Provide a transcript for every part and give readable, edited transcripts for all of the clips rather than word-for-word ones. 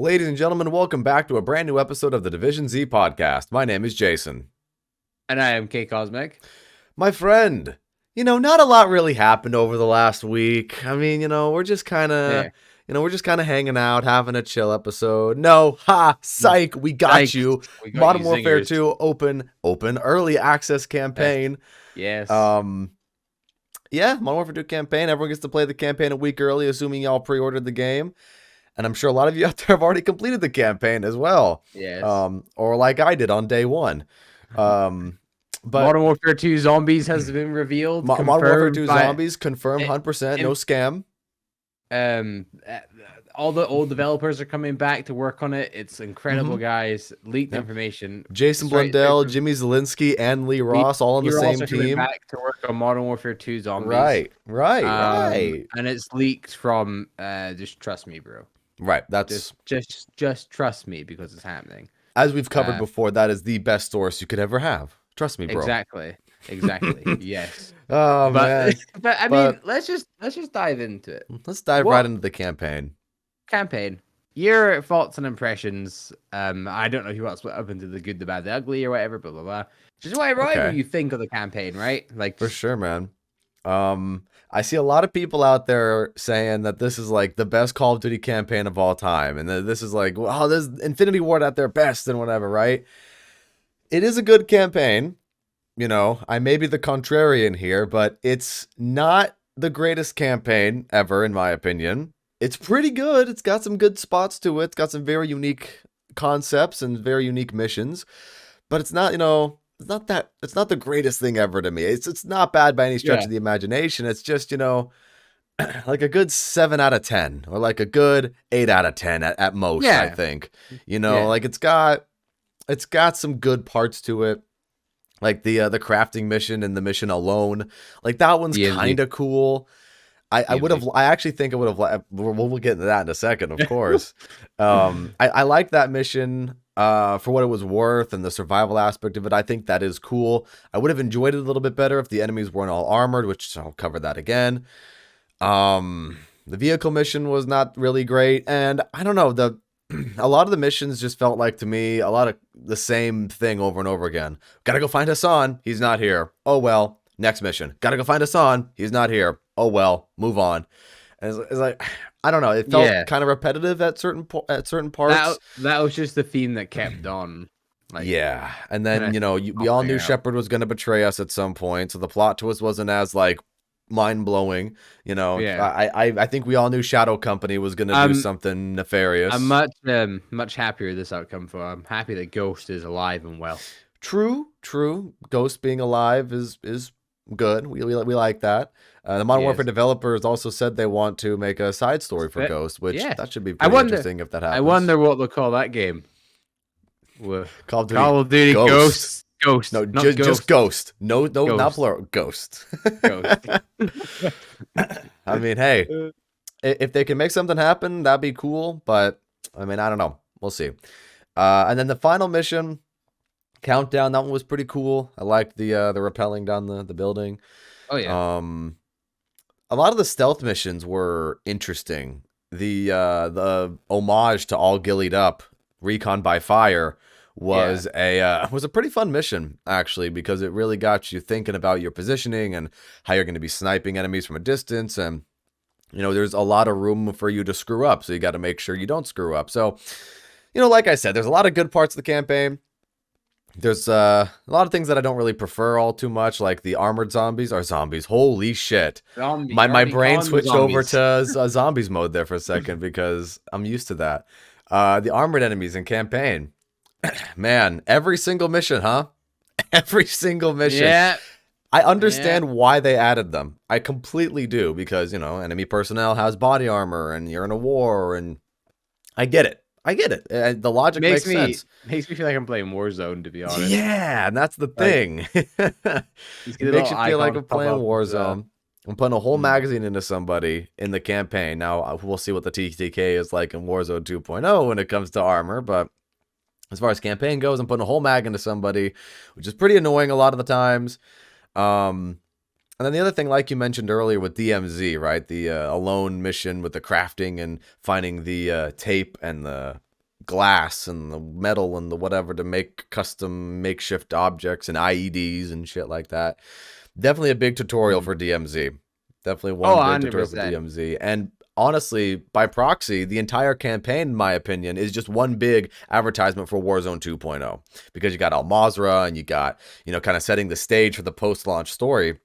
Ladies and gentlemen, welcome back to a brand new episode of the Division Z podcast. My name is Jason. And I am K Cosmic. My friend, not a lot really happened over the last week. I mean, we're just kind of, hanging out, having a chill episode. No, psych, we got you. We got Modern you Warfare zingers. 2 open early access campaign. Yes. Yeah, Modern Warfare 2 campaign. Everyone gets to play the campaign a week early, assuming y'all pre-ordered the game. And I'm sure a lot of you out there have already completed the campaign as well. Yes. Or like I did on day one. But Modern Warfare 2 Zombies has been revealed. Modern Warfare 2 Zombies confirmed 100%, no scam. All the old developers are coming back to work on it. It's incredible, guys. Leaked information. Jason Blundell, Jimmy Zielinski, and Lee Ross all on the same team. Back to work on Modern Warfare 2 Zombies. Right. And it's leaked from just trust me, bro. Right. That's just trust me because it's happening. As we've covered before, that is the best source you could ever have. Trust me, bro. Exactly. Yes. Oh, man. But I mean, let's just dive into it. Let's dive right into the campaign. Your thoughts and impressions. I don't know if you want to split up into the good, the bad, the ugly, or whatever. Blah blah blah. Just whatever you think of the campaign, right? Like for sure, man. I see a lot of people out there saying that this is like the best Call of Duty campaign of all time, and this is like, wow, this is Infinity Ward at their best and whatever, right? It is a good campaign. I may be the contrarian here, but it's not the greatest campaign ever, in my opinion. It's pretty good. It's got some good spots to it. It's got some very unique concepts and very unique missions, but it's not, it's not the greatest thing ever to me. It's not bad by any stretch of the imagination. It's just, like a good 7 out of 10 or like a good 8 out of 10 at most, I think. Like it's got some good parts to it. Like the crafting mission and the mission alone. Like that one's kind of cool. I actually think I would have, we'll get into that in a second, of course. I like that mission for what it was worth and the survival aspect of it. I think that is cool. I would have enjoyed it a little bit better if the enemies weren't all armored, which I'll cover that again. The vehicle mission was not really great. And I don't know, a lot of the missions just felt like to me a lot of the same thing over and over again. Gotta go find Hassan. He's not here. Oh, well. Next mission. Gotta go find Hassan. He's not here. Oh, well. Move on. And it's like, I don't know. It felt kind of repetitive at certain parts. That was just the theme that kept on. And then, we all knew Shepard was going to betray us at some point. So the plot twist wasn't as like mind-blowing. I think we all knew Shadow Company was going to do something nefarious. I'm much happier this outcome for. I'm happy that Ghost is alive and well. True. Ghost being alive is good. We like that. The Modern Warfare developers also said they want to make a side story for Ghost, which that should be pretty interesting if that happens. I wonder what they'll call that game. Call of Duty Ghost. No, just just Ghost. No, Ghost. Not plural. Ghost. I mean, hey, if they can make something happen, that'd be cool. But I mean, I don't know. We'll see. And then the final mission, Countdown. That one was pretty cool. I liked the rappelling down the building. Oh yeah. A lot of the stealth missions were interesting. The homage to All Gillied Up, Recon by Fire, was a pretty fun mission actually, because it really got you thinking about your positioning and how you're going to be sniping enemies from a distance, and there's a lot of room for you to screw up, so you got to make sure you don't screw up. So, like I said, there's a lot of good parts of the campaign. There's a lot of things that I don't really prefer all too much, like the armored zombies are zombies. Holy shit. My brain switched over to zombies mode there for a second because I'm used to that. The armored enemies in campaign. Man, every single mission, huh? Every single mission. Yeah. I understand why they added them. I completely do, because, enemy personnel has body armor and you're in a war, and I get it. The logic makes sense. Makes me feel like I'm playing Warzone, to be honest. Yeah, and that's the thing. It makes you feel like I'm playing Warzone. I'm putting a whole magazine into somebody in the campaign. Now, we'll see what the TTK is like in Warzone 2.0 when it comes to armor, but as far as campaign goes, I'm putting a whole mag into somebody, which is pretty annoying a lot of the times. And then the other thing, like you mentioned earlier with DMZ, right? The alone mission with the crafting and finding the tape and the glass and the metal and the whatever to make custom makeshift objects and IEDs and shit like that. Definitely a big tutorial Mm. for DMZ. Definitely Oh, one big tutorial for 100%. DMZ. And honestly, by proxy, the entire campaign, in my opinion, is just one big advertisement for Warzone 2.0. Because you got Al Mazrah and you got, kind of setting the stage for the post-launch story,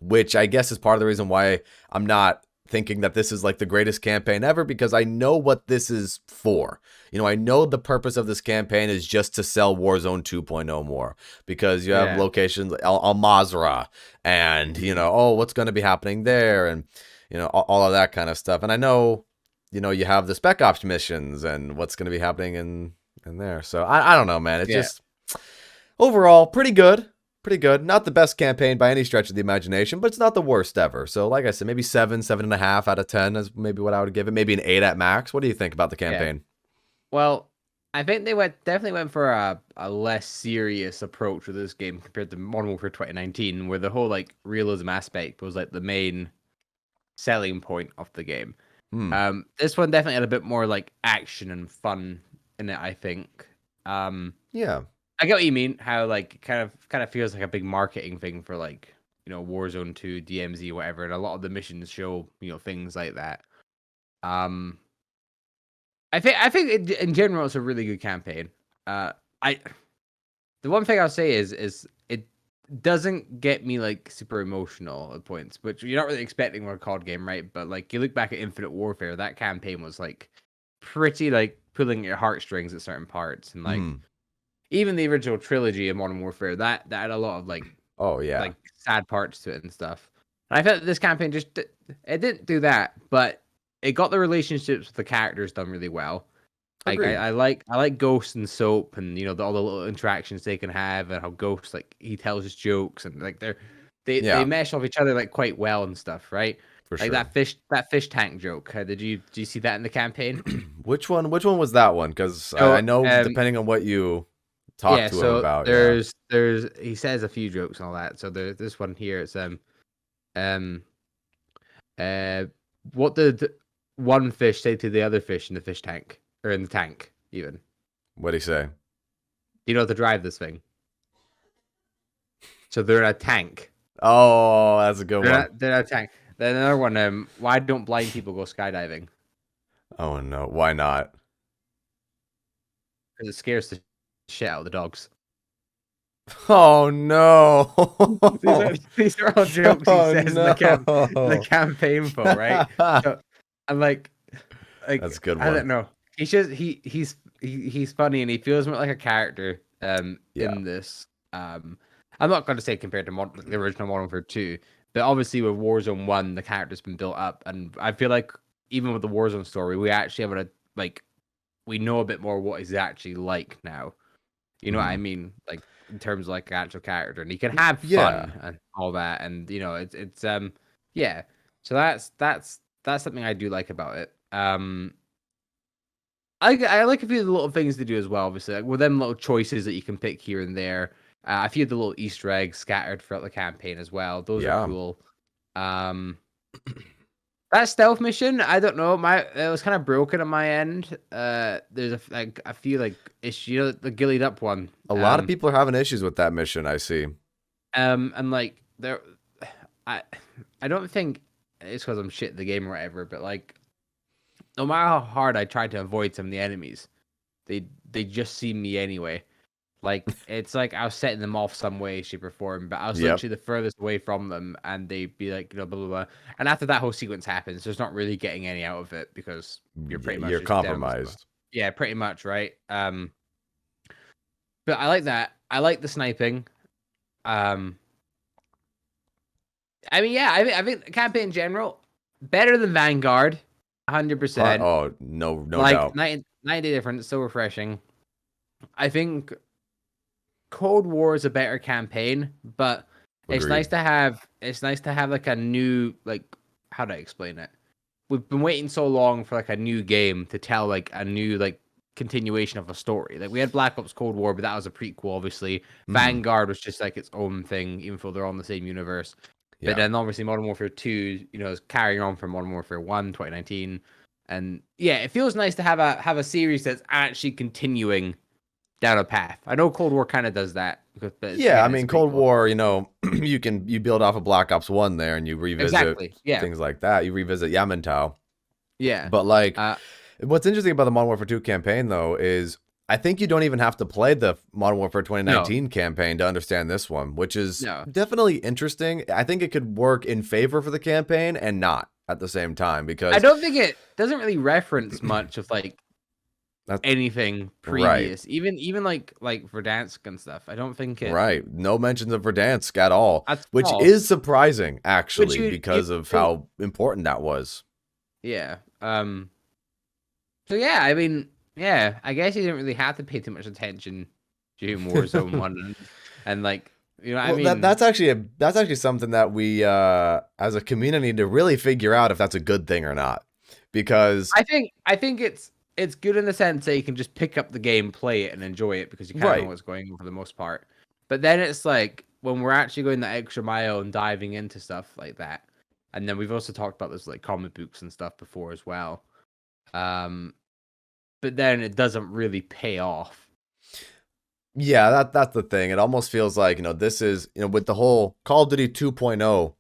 which I guess is part of the reason why I'm not thinking that this is like the greatest campaign ever, because I know what this is for. I know the purpose of this campaign is just to sell Warzone 2.0 more, because you have Yeah. locations Al Mazrah and, Mm. oh, what's going to be happening there, and, all of that kind of stuff. And I know, you have the Spec Ops missions and what's going to be happening in there. So I don't know, man. It's Yeah. just overall pretty good. Pretty good. Not the best campaign by any stretch of the imagination, but it's not the worst ever. So, like I said, maybe 7.5 out of 10 is maybe what I would give it. Maybe an 8 at max. What do you think about the Yeah. campaign? Well, I think they definitely went for a less serious approach with this game compared to Modern Warfare 2019, where the whole like realism aspect was like the main selling point of the game. Hmm. This one definitely had a bit more like action and fun in it, I think. Yeah. I get what you mean. How like kind of feels like a big marketing thing for like Warzone 2, DMZ, whatever, and a lot of the missions show things like that. Um, I think in general it's a really good campaign. I the one thing I'll say is it doesn't get me like super emotional at points, which you're not really expecting from a COD game, right? But like you look back at Infinite Warfare, that campaign was like pretty like pulling at your heartstrings at certain parts, and like Hmm. even the original trilogy of Modern Warfare that had a lot of Oh, yeah. like sad parts to it and stuff. And I felt this campaign it didn't do that, but it got the relationships with the characters done really well. Like Agreed. I like Ghost and Soap, and all the little interactions they can have, and how Ghost like he tells his jokes, and like they Yeah, mesh off each other like quite well and stuff, right? for Like sure. that fish tank joke. Did you see that in the campaign? Which one was that one? Because I So know depending on what you talked yeah, to him so about, yeah. there's he says a few jokes and all that. So there's this one here. It's um uh what did one fish say to the other fish in the fish tank or in the tank even? What'd he say? Do you know how to drive this thing? So they're in a tank. Oh, that's a good one. They're not a tank. Then another one. Why don't blind people go skydiving? Oh, no. Why not? Because it scares the shit out of the dogs. Oh, no. These are all jokes he Oh, says in the no. campaign info, right? So I'm That's like a good I one. don't know. He's just he's funny and he feels more like a character Yeah. in this. I'm not going to say compared to the original Modern Warfare 2, but obviously with Warzone 1 the character's been built up, and I feel like even with the Warzone story we actually have like we know a bit more what he's actually like now. You know what I Mhm. mean? Like in terms of like actual character, and he can have Yeah. fun and all that, and it's yeah. So that's something I do like about it. I like a few of the little things to do as well. Obviously, like with them little choices that you can pick here and there. A few of the little Easter eggs scattered throughout the campaign as well. Those are Yeah. cool. Um, that stealth mission, I don't know. It was kind of broken on my end. There's a few like issue, the gillied up one. A lot of people are having issues with that mission, I see. And like there, I I don't think it's because I'm shit at the game or whatever, but like no matter how hard I tried to avoid some of the enemies, they just see me anyway. Like it's like I was setting them off some way, shape, or form, but I was Yep. literally the furthest away from them, and they'd be like, blah blah blah. And after that whole sequence happens, there's not really getting any out of it because you're Yeah, pretty much you're just down the spot. compromised. Yeah, pretty much, right? But I like that. I like the sniping. Um, I mean, yeah, I think the campaign in general better than Vanguard, 100%. Oh, no Like doubt. 90 different, so refreshing. I think Cold War is a better campaign, but Agreed. it's nice to have like a new like how do I explain it? We've been waiting so long for like a new game to tell like a new like continuation of a story. Like we had Black Ops Cold War, but that was a prequel, obviously. Mhm. Vanguard was just like its own thing, even though they're all in the same universe. But Yeah. then obviously Modern Warfare 2, is carrying on from Modern Warfare 1, 2019. And yeah, it feels nice to have a series that's actually continuing down a path. I know Cold War kind of does that, but Yeah, I it's mean, a pretty Cold cool. War, you build off of Black Ops 1 there and you revisit Exactly. Yeah. things like that. You revisit Yamantau. Yeah. But like Uh, what's interesting about the Modern Warfare 2 campaign though is I think you don't even have to play the Modern Warfare no, 2019 campaign to understand this one, which is no. definitely interesting. I think it could work in favor for the campaign and not at the same time I because don't think it doesn't really reference much of like that's anything right. previous, even like Verdansk and stuff. I don't think it. Right. No mentions of Verdansk at all, That's which all. is surprising Which actually you because of think, how important that was. yeah. So yeah, I mean, yeah, I guess you didn't really have to pay too much attention during Warzone one, and like, I Well, mean, that's actually something that we as a community need to really figure out if that's a good thing or not. Because I think it's good in the sense that you can just pick up the game, play it, and enjoy it because you kind of know right. what's going on for the most part. But then it's like when we're actually going the extra mile and diving into stuff like that, and then we've also talked about this like comic books and stuff before as well. Um, but then it doesn't really pay off. Yeah, that's the thing. It almost feels like, this is, with the whole Call of Duty 2.0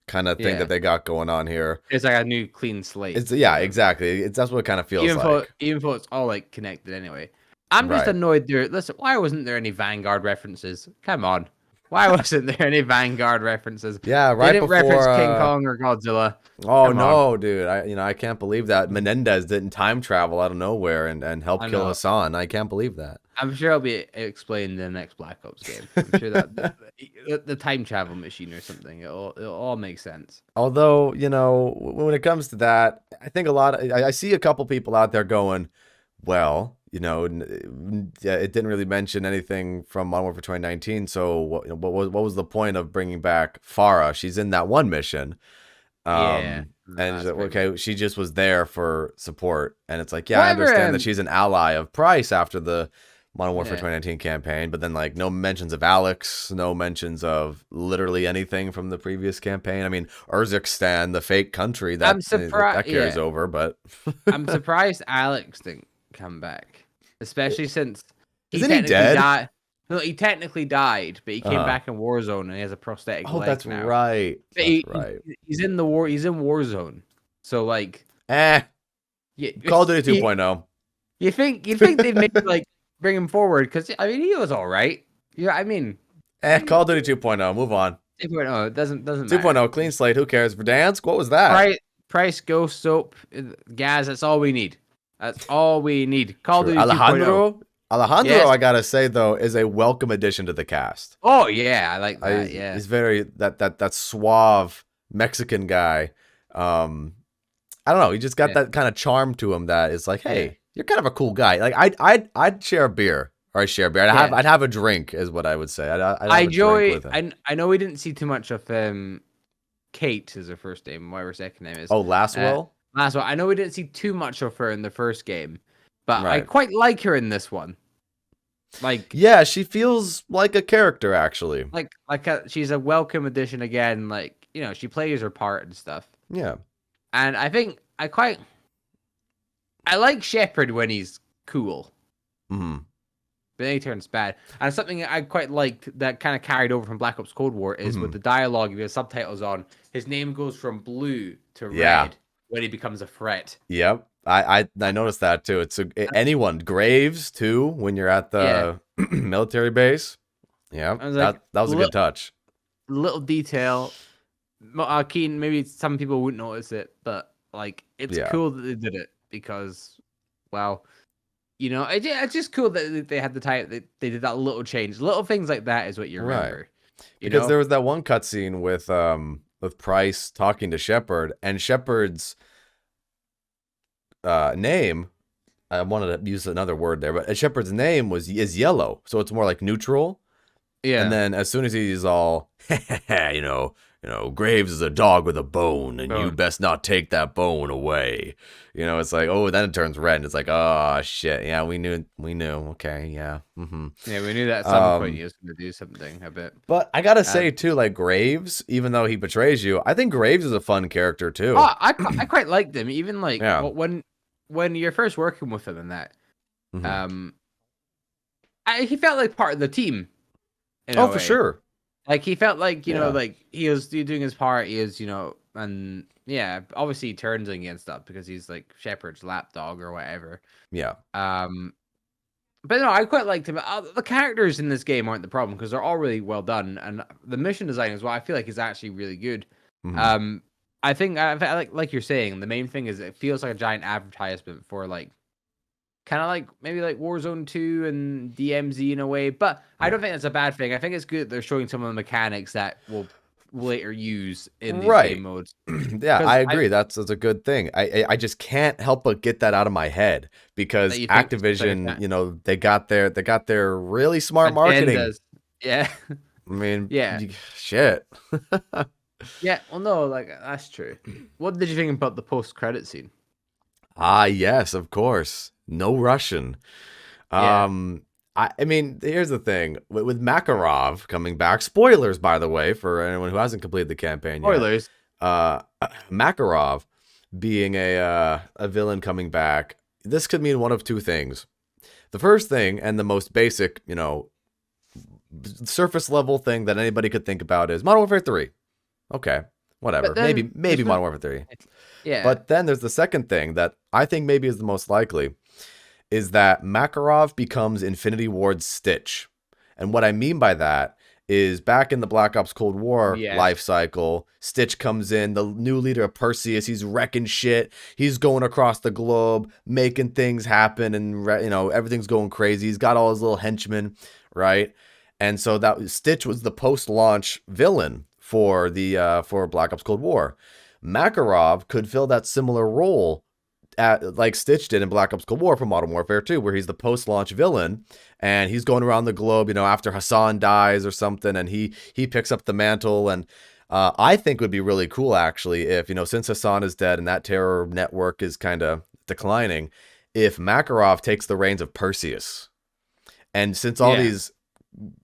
kind of thing that Yeah, they got going on here. it's like a new clean slate It's for yeah, them. exactly. That's what it kind of feels like. Even though it's all like connected anyway. I'm just Right. annoyed there. Listen, why wasn't there any Vanguard references? Come on. Why wasn't there any Vanguard references? Yeah, They right didn't reference before King Kong or Godzilla. oh Come on. no, dude. I can't believe that Menendez didn't time travel out of nowhere and help I kill know. Hassan. I can't believe that. I'm sure it'll be explained in the next Black Ops game. I'm sure that the time travel machine or something, it'll all make sense. Although, when it comes to that, I think I see a couple people out there going, well, yeah, it didn't really mention anything from Modern Warfare 2019. So what was the point of bringing back Farah? She's in that one mission. Yeah. And it's That's like, pretty okay, she just was there for support. And it's like, yeah, I Whatever, understand that she's an ally of Price after the Modern Warfare yeah. 2019 campaign, but then like no mentions of Alex, no mentions of literally anything from the previous campaign. I mean, Urzikstan, the fake country I'm that surprised. that carries Yeah, over, but I'm surprised Alex didn't come back, especially since he isn't he technically dead? died. No, he technically died, but he came Uh, back in Warzone and he has a prosthetic oh, leg that's now. right. But That's right. he's in the war. He's in Warzone, so like, Eh, you Call of Duty you, 2.0. you think they'd maybe like bring him forward because I mean he was all right. Yeah, I mean, Call of Duty 2.0. Move on. 2.0 it doesn't matter. 2.0, clean slate. Who cares? Verdansk, what was that? Price, Ghost, Soap, Gaz. That's all we need. That's all we need. Call of True. Duty 2.0. Alejandro, Yes. I gotta say though, is a welcome addition to the cast. Oh yeah, I like that. Yeah. He's very that suave Mexican guy. I don't know. He just got Yeah. that kind of charm to him that is like, Yeah. hey, you're kind of a cool guy. Like I'd share a beer or I share a beer. Yeah. I'd have a drink is what I would say. I'd I have a drink enjoy. with him. I know we didn't see too much of Kate is her first name, whatever her second name is. Oh, Uh, Laswell. last one. I know we didn't see too much of her in the first game, but I Right. quite like her in this one. Like, Yeah, she feels like a character actually. she's a welcome addition again. Like, she plays her part and stuff. Yeah. And I think I like Shepard when he's cool, Hmm. but then he turns bad. And something I quite liked that kind of carried over from Black Ops Cold War is with Hmm. the dialogue, if you have subtitles on, his name goes from blue to Yeah. red when he becomes a threat. Yep. I noticed that too. Anyone Graves too when you're at Yeah. the military base. Yeah, I was like, that was a good touch. little detail. Keen, maybe some people wouldn't notice it, but like, it's Yeah. cool that they did it because, well, it's just cool that they had the time. They did that little change. Little things like that is what you Right. remember. You Because know? there was that one cutscene with Price talking to Shepard and Shepard's name. I wanted to use another word there, but Shepard's name is yellow, so it's more like neutral. Yeah. And then as soon as he's all, Graves is a dog with a bone, and you Bone. best not take that bone away. It's like, oh, then it turns red, and it's like, oh shit, yeah, we knew, okay, yeah, Yeah, we knew that at some point Um, he was going to do something a bit. But I gotta say too, like Graves, even though he betrays you, I think Graves is a fun character too. Oh, I quite liked him. Even like Yeah. when you're first working with him in that, Hmm. um, he felt like part of the team in Oh, a for way. sure. Like he felt like Yeah. like he was doing his part. He is and yeah, obviously he turns against stuff because he's like Shepard's lapdog or whatever. Yeah. Um, but no, I quite liked him. The characters in this game aren't the problem because they're all really well done, and the mission design as well. I feel like is actually really good. Hmm. Um, I think I like you're saying. The main thing is it feels like a giant advertisement for like kind of like maybe like Warzone 2 and DMZ in a way, but I Yeah. don't think that's a bad thing. I think it's good that they're showing some of the mechanics that we'll later use in these game Right. modes. Yeah, I Because I agree. That's a good thing. I just can't help but get that out of my head that because you think it's like Activision, they got their really smart marketing. agendas. Yeah. I mean, Yeah. shit. Yeah. Well, no, like that's true. What did you think about the post-credit scene? Ah, yes, of course. No Russian. Yeah. Um, I mean, here's the thing with Makarov coming back. Spoilers, by the way, for anyone who hasn't completed the campaign yet. Spoilers. Uh, Makarov being a villain coming back. This could mean one of two things. The first thing, and the most basic, surface level thing that anybody could think about is Modern Warfare 3. Okay, But whatever. then Maybe Modern Warfare 3. yeah. But then there's the second thing that I think maybe is the most likely is that Makarov becomes Infinity Ward's Stitch. And what I mean by that is back in the Black Ops Cold War Yes. life cycle, Stitch comes in, the new leader of Perseus, he's wrecking shit. He's going across the globe, making things happen, and everything's going crazy. He's got all his little henchmen, right? And so that Stitch was the post-launch villain for the for Black Ops Cold War. Makarov could fill that similar role like Stitch did in Black Ops Cold War for Modern Warfare 2, where he's the post-launch villain and he's going around the globe, after Hassan dies or something, and he picks up the mantle. And I think would be really cool actually if since Hassan is dead and that terror network is kind of declining, if Makarov takes the reins of Perseus. And since Yeah.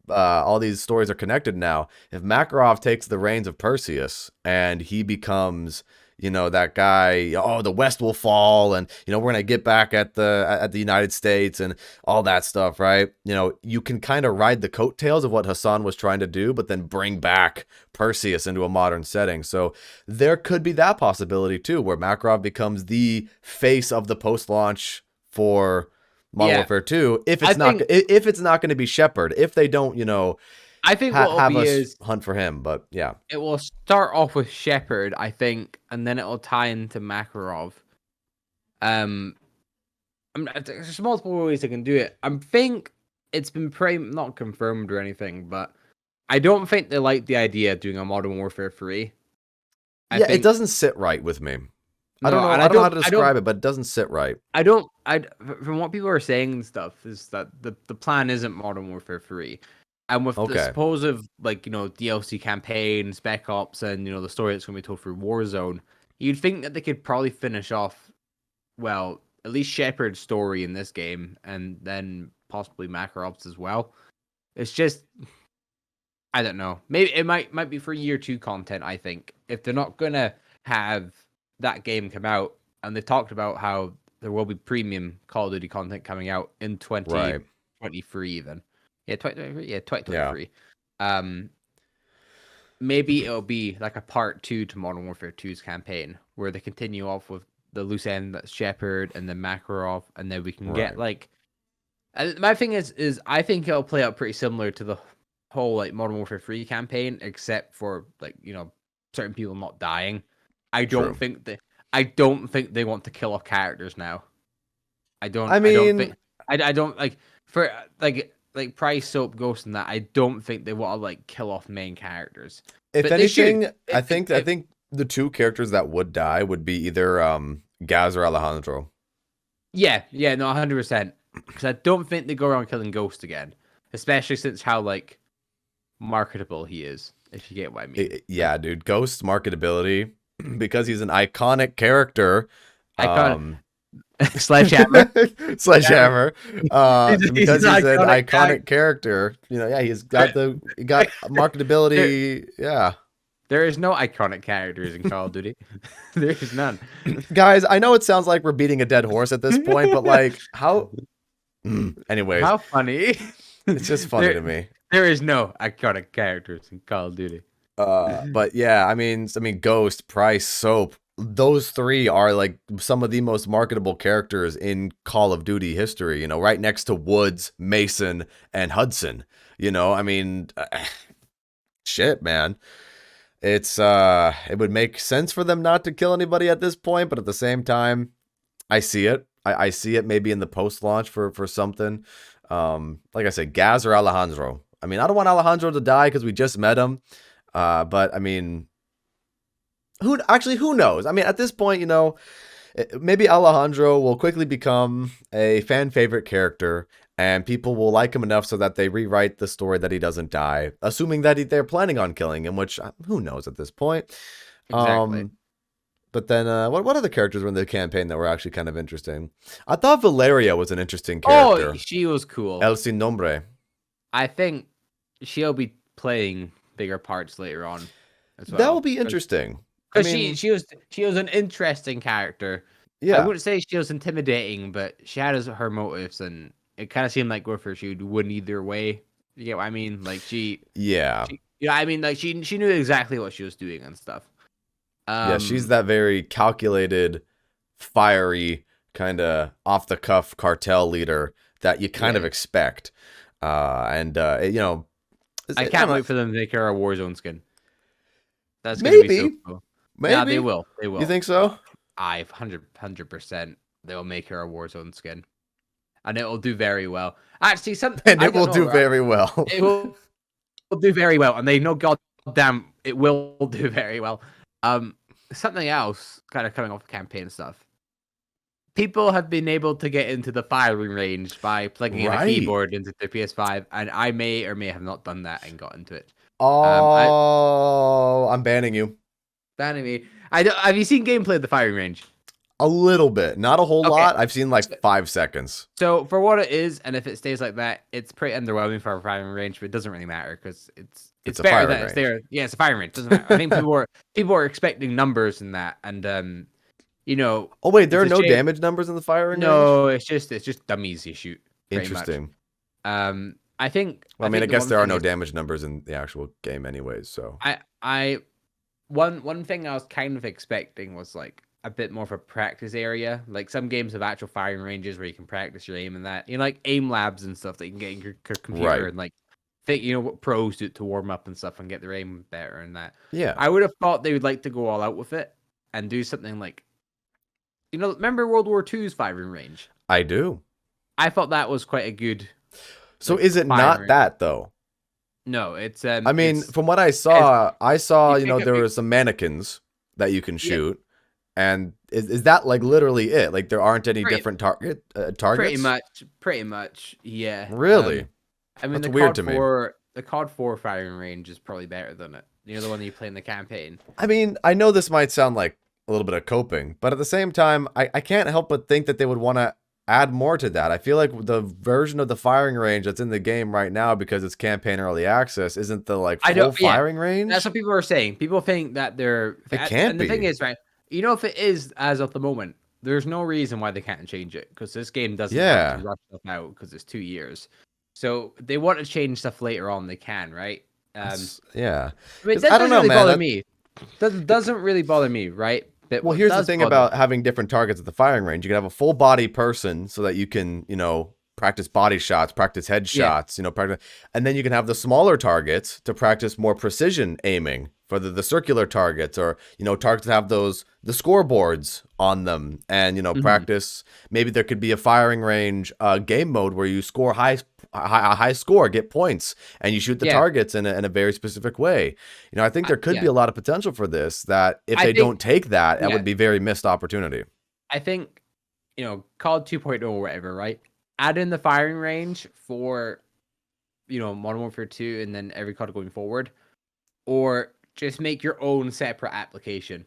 all these stories are connected now, if Makarov takes the reins of Perseus and he becomes that guy, oh, the West will fall, and we're gonna get back at the United States and all that stuff, right? You can kind of ride the coattails of what Hassan was trying to do, but then bring back Perseus into a modern setting. So there could be that possibility too, where Makarov becomes the face of the post-launch for Modern Yeah. Warfare 2, I think if it's not going to be Shepard, if they don't, I think what it'll have be us is hunt for him. But yeah, it will start off with Shepard, I think, and then it will tie into Makarov. Um, there's multiple ways they can do it. I think it's been pretty not confirmed or anything, but I don't think they like the idea of doing a Modern Warfare 3. I yeah, it think doesn't sit right with me. I don't no, know. and I don't know how to describe it, but it doesn't sit right. I don't, I from what people are saying and stuff is that the plan isn't Modern Warfare 3. And with the Okay, supposed DLC campaign, Spec Ops, and the story that's going to be told through Warzone, you'd think that they could probably finish off, well, at least Shepard's story in this game, and then possibly Makarov's as well. It's just, I don't know. Maybe it might be for year 2 content. I think if they're not gonna have that game come out, and they talked about how there will be premium Call of Duty content coming out in right, 2023, even yeah, 2023, yeah, yeah, 2023. Um, maybe it'll be like a part 2 to Modern Warfare 2's campaign, where they continue off with the loose end that's Shepard and then Makarov, and then we can get right. like. My thing is I think it'll play out pretty similar to the whole like Modern Warfare 3 campaign, except for certain people not dying. I don't True. think they I don't think they want to kill off characters now. I I don't mean, think I don't like for like Price, Soap, Ghost, and that. I don't think they want to like kill off main characters, if but they should. anything, I think the two characters that would die would be either Gaz or Alejandro. Yeah, no, 100%. Because I don't think they go around killing Ghost again, especially since how like marketable he is. If you get what I mean. Yeah, dude, Ghost's marketability because he's an iconic character. Iconic Um, sledgehammer. Yeah. Sledgehammer. He's Because an he's an iconic iconic character. Yeah, he got character. marketability. Yeah. There is no iconic characters in Call of Duty. There is none. Guys, I know it sounds like we're beating a dead horse at this point, but like, how? Anyways, How funny. it's just funny There to me. there is no iconic characters in Call of Duty. But yeah, I mean, Ghost, Price, Soap, those three are like some of the most marketable characters in Call of Duty history. You know, right next to Woods, Mason, and Hudson. You know, I mean, shit, man. It would make sense for them not to kill anybody at this point, but at the same time, I see it. I see it maybe in the post launch for something. Like I said, Gaz or Alejandro. I mean, I don't want Alejandro to die because we just met him. But I mean, who knows? I mean, at this point, you know, maybe Alejandro will quickly become a fan favorite character, and people will like him enough so that they rewrite the story that he doesn't die, assuming that they're planning on killing him. Which who knows at this point. Exactly. But then, what other characters were in the campaign that were actually kind of interesting? I thought Valeria was an interesting Oh, character. she was cool. El Sin Nombre. I think she'll be playing bigger parts later on as well. That will be interesting. Because I mean, she was an interesting character. I yeah, wouldn't say she was intimidating, but she had her motives, and it kind of seemed like Warfare she would win either way. You get what I mean? Like yeah. yeah, I mean, like she knew exactly what she was doing and stuff. Yeah, she's that very calculated, fiery, kind of off the cuff cartel leader that you kind of Yeah. expect. You know, I can't wait for them to make her a Warzone skin. That's gonna be so maybe, cool. Yeah, they maybe. will. They will. You think so? I 100% they will make her a Warzone skin, and it will do very well. Actually, And I it don't will know, do right? very well. It will do very well, and they know goddamn it will do very well. Something else, kind of coming off the campaign stuff. People have been able to get into the firing range by plugging in a Right. keyboard into the PS5, and I may or may have not done that and got into it. I Oh, I'm banning you. Anyway, I don't, have you seen gameplay of the firing range? A little bit, not a whole Okay, lot. I've seen like 5 seconds. so for what it is, and if it stays like that, it's pretty underwhelming for a firing range, but it doesn't really matter because it's A better firing that it's range. there. Yeah, it's a firing range. Doesn't matter. I think people are expecting numbers in that, and you know, Oh wait, there are it's a no shame. damage numbers in the firing range. No, it's just dummies you shoot. Pretty much. Interesting. I think. Well, I mean, I think the guess one there are thing no is, damage numbers in the actual game, anyways. So I one thing I was kind of expecting was like a bit more of a practice area. Like some games have actual firing ranges where you can practice your aim and that. You know, like aim labs and stuff that you can get in your computer Right. and like think you know what pros do to warm up and stuff and get their aim better and that. yeah, I would have thought they would like to go all out with it and do something like you know, remember World War II's firing range? I do. I thought that was quite a good So like, is it not firing. that though? No, it's I mean, it's from what I saw, you you know pick up there your were some mannequins that you can yeah, shoot, and is that like literally it? Like there aren't any pretty different pretty targets? much, yeah. Really? I mean That's weird to me. The COD 4 firing range is probably better than it. You know the one that you play in the campaign. I mean, I know this might sound like a little bit of coping, but at the same time, I can't help but think that they would want to add more to that. I feel like the version of the firing range that's in the game right now, because it's campaign early access, isn't the like I full don't. Yeah, firing range. that's what people are saying. People think that they're. It can't and the thing be. is, right? You know, if it is as of the moment, there's no reason why they can't change it because this game doesn't have Yeah. to rush stuff out because it's 2 years. So they want to change stuff later on. They can, right? Yeah. I mean, 'Cause that I don't doesn't know, really man. bother me. That doesn't really bother me, right? But Well, what here's the does thing bother about me, having different targets at the firing range. You can have a full body person so that you can, you know, practice body shots, practice head yeah, shots, you know, practice, and then you can have the smaller targets to practice more precision aiming for the circular targets, or you know, targets that have the scoreboards on them, and you know, mhm. practice. Maybe there could be a firing range game mode where you score a high score, get points, and you shoot the Yeah, targets in a very specific way. You know, I think there could be yeah. a lot of potential for this. That if I they think, don't take that, that yeah, would be very missed opportunity. I think, you know, COD 2.0 or whatever, right? Add in the firing range for, you know, Modern Warfare 2 and then every COD going forward, or just make your own separate application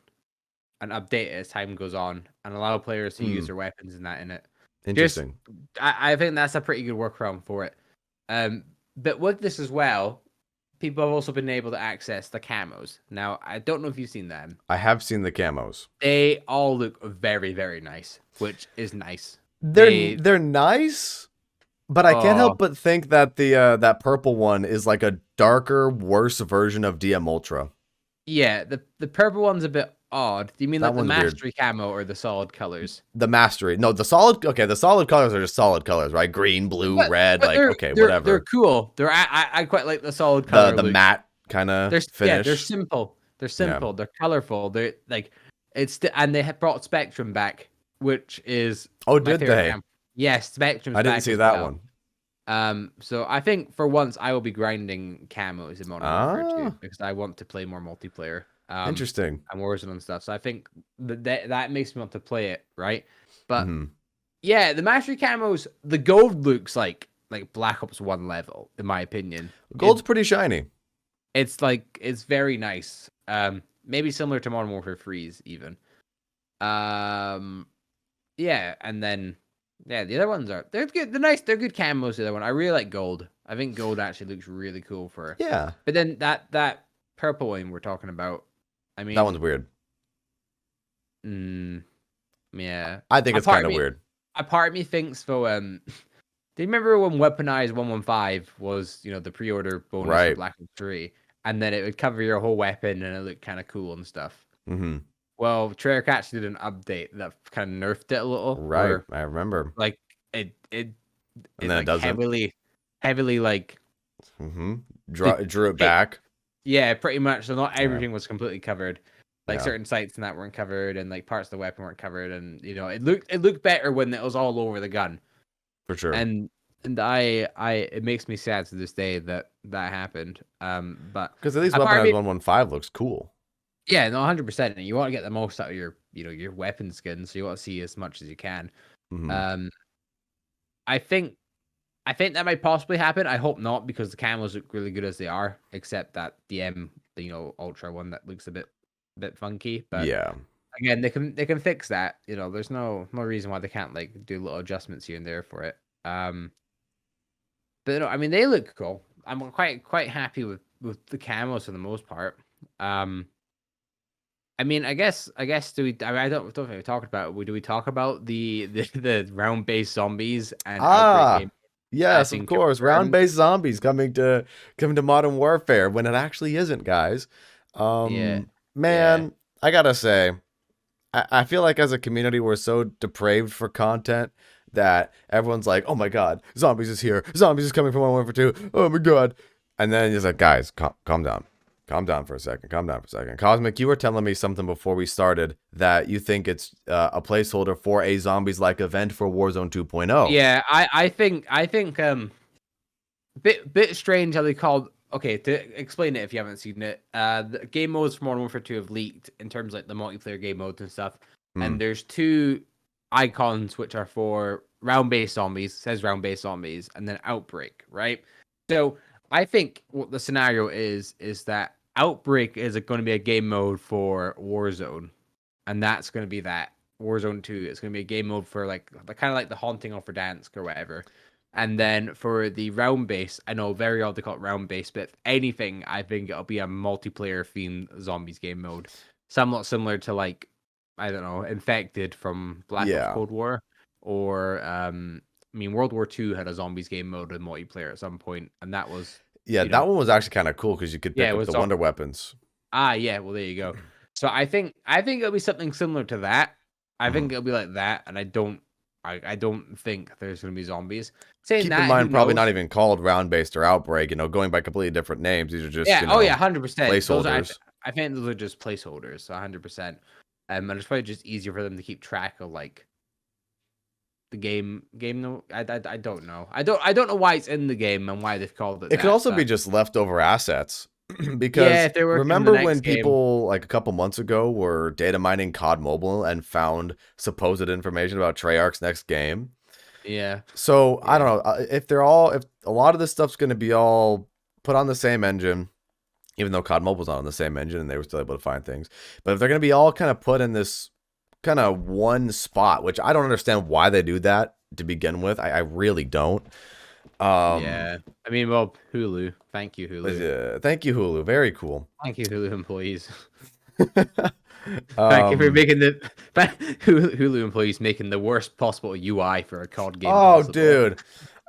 and update it as time goes on and allow players to use Hmm. their weapons and that in it. Just, Interesting. I think that's a pretty good workaround for it. But with this as well, people have also been able to access the camos. Now, I don't know if you've seen them. I have seen the camos. They all look very, very nice, which is nice. They They're nice, but I can't oh help but think that the that purple one is like a darker, worse version of DM Ultra. yeah, the purple one's a bit odd. Do you mean That like the one's weird. mastery camo or the solid colors? The mastery. No, the solid. Okay, the solid colors are just solid colors, right? Green, blue, red. But Like, okay, they're whatever. cool. I quite like the solid The color the look. matte kind of They're finish. simple. They're Yeah, simple. They're colorful. They're like and they have brought Spectrum back, which is oh, my did favorite they? cam. Yes, Spectrum's I didn't back see as that well. one. So I think for once I will be grinding camos in Modern Warfare 2 Ah, because I want to play more multiplayer. interesting. And Warzone and stuff. So I think that makes me want to play it, right? But Hmm. yeah, the mastery camos, the gold looks like Black Ops 1 level, in my opinion. Gold's pretty shiny. It's like it's very nice. Maybe similar to Modern Warfare 3's even. Yeah, and then yeah, the other ones they're good. They're nice. They're good camos. The other one, I really like gold. I think gold actually looks really cool for. Yeah, But then that purple one we're talking about, I that one's mean, weird. yeah. I think A it's part kind of of me, weird. a part of me thinks though. Do you remember when Weaponized 115 was the pre-order bonus for Right. Black Ops 3, and then it would cover your whole weapon and it looked kind of cool and stuff. Hmm. Well, Treyarch actually did an update that kind of nerfed it a little, Right. where I remember. like it And then it like doesn't. heavily like Hmm. the Drew it it, back. yeah, pretty much. So not Yeah. everything was completely covered. Like Yeah. certain sites and that weren't covered, and like parts of the weapon weren't covered, and it looked better when it was all over the gun. For sure. And I it makes me sad to this day that happened. But Because at least a part of Weaponized me, 115 looks cool. yeah, no, 100%. And you want to get the most out of your your weapon skin, so you want to see as much as you can. Hmm. Um, I think that might possibly happen. I hope not because the camos look really good as they are, except that the Ultra one that looks a bit funky. But Yeah. again, they can fix that. There's no reason why they can't like do little adjustments here and there for it. But I mean, they look cool. I'm quite happy with the camos for the most part. I mean, I guess do we? I don't think we talked about it. Do we talk about the round based zombies and outbreak Ah, game? I yes, of think course. confirmed. Round-based zombies coming to Modern Warfare when it actually isn't, guys. Yeah, yeah, Man, I gotta say, I feel like as a community we're so depraved for content that everyone's like, "Oh my God, zombies is here! Zombies is coming from Modern Warfare 2! Oh my God!" And then he's like, "Guys, calm down." Calm down for a second. Calm down for a second. Cosmic, you were telling me something before we started that you think it's a placeholder for a zombies-like event for Warzone 2.0. yeah. I think bit strange how they called. Okay, to explain it if you haven't seen it, the game modes for Modern Warfare 2 have leaked in terms of like the multiplayer game modes and stuff. Hmm. And there's two icons which are for round-based zombies, says round-based zombies, and then outbreak, right? So I think what the scenario is that outbreak is going to be a game mode for Warzone, and that's going to be that Warzone 2. It's going to be a game mode for like kind of like the Haunting of Verdansk or whatever. And then for the round base, I know very odd they call it round base, but if anything, I think it'll be a multiplayer themed zombies game mode, somewhat similar to like I don't know, Infected from Black Ops Yeah. Cold War, or I mean World War II had a zombies game mode in multiplayer at some point, and that was Yeah, you that know one was actually kind of cool because you could yeah pick it up was the wonder weapons. yeah, well there you go. So I think it'll be something similar to that. I Mhm. think it'll be like that, and I don't think there's gonna be zombies. Saying Keep in that, who mind, probably not knows? even called round-based or outbreak. Going by completely different names. These are just, Yeah. Oh yeah, 100%. Those are placeholders. I think those are just placeholders. So 100%. And it's probably just easier for them to keep track of like the game. No, I don't know. I don't know why it's in the game and why they've called it It could that. also be But just leftover assets. yeah, Because if they're working on the remember next when game. people like a couple months ago were data mining COD Mobile and found supposed information about Treyarch's next game? Yeah. So I Yeah. don't know if a lot of this stuff's going to be all put on the same engine, even though COD Mobile's not on the same engine and they were still able to find things. But if they're going to be all kind of put in this kind of one spot, which I don't understand why they do that to begin with. I really don't. Um, Yeah. I mean, well, Hulu. Thank you, Hulu. Thank you, Hulu. Very cool. Thank you, Hulu employees. Thank you for um, making the Hulu employees making the worst possible UI for a COD game oh, possible. dude.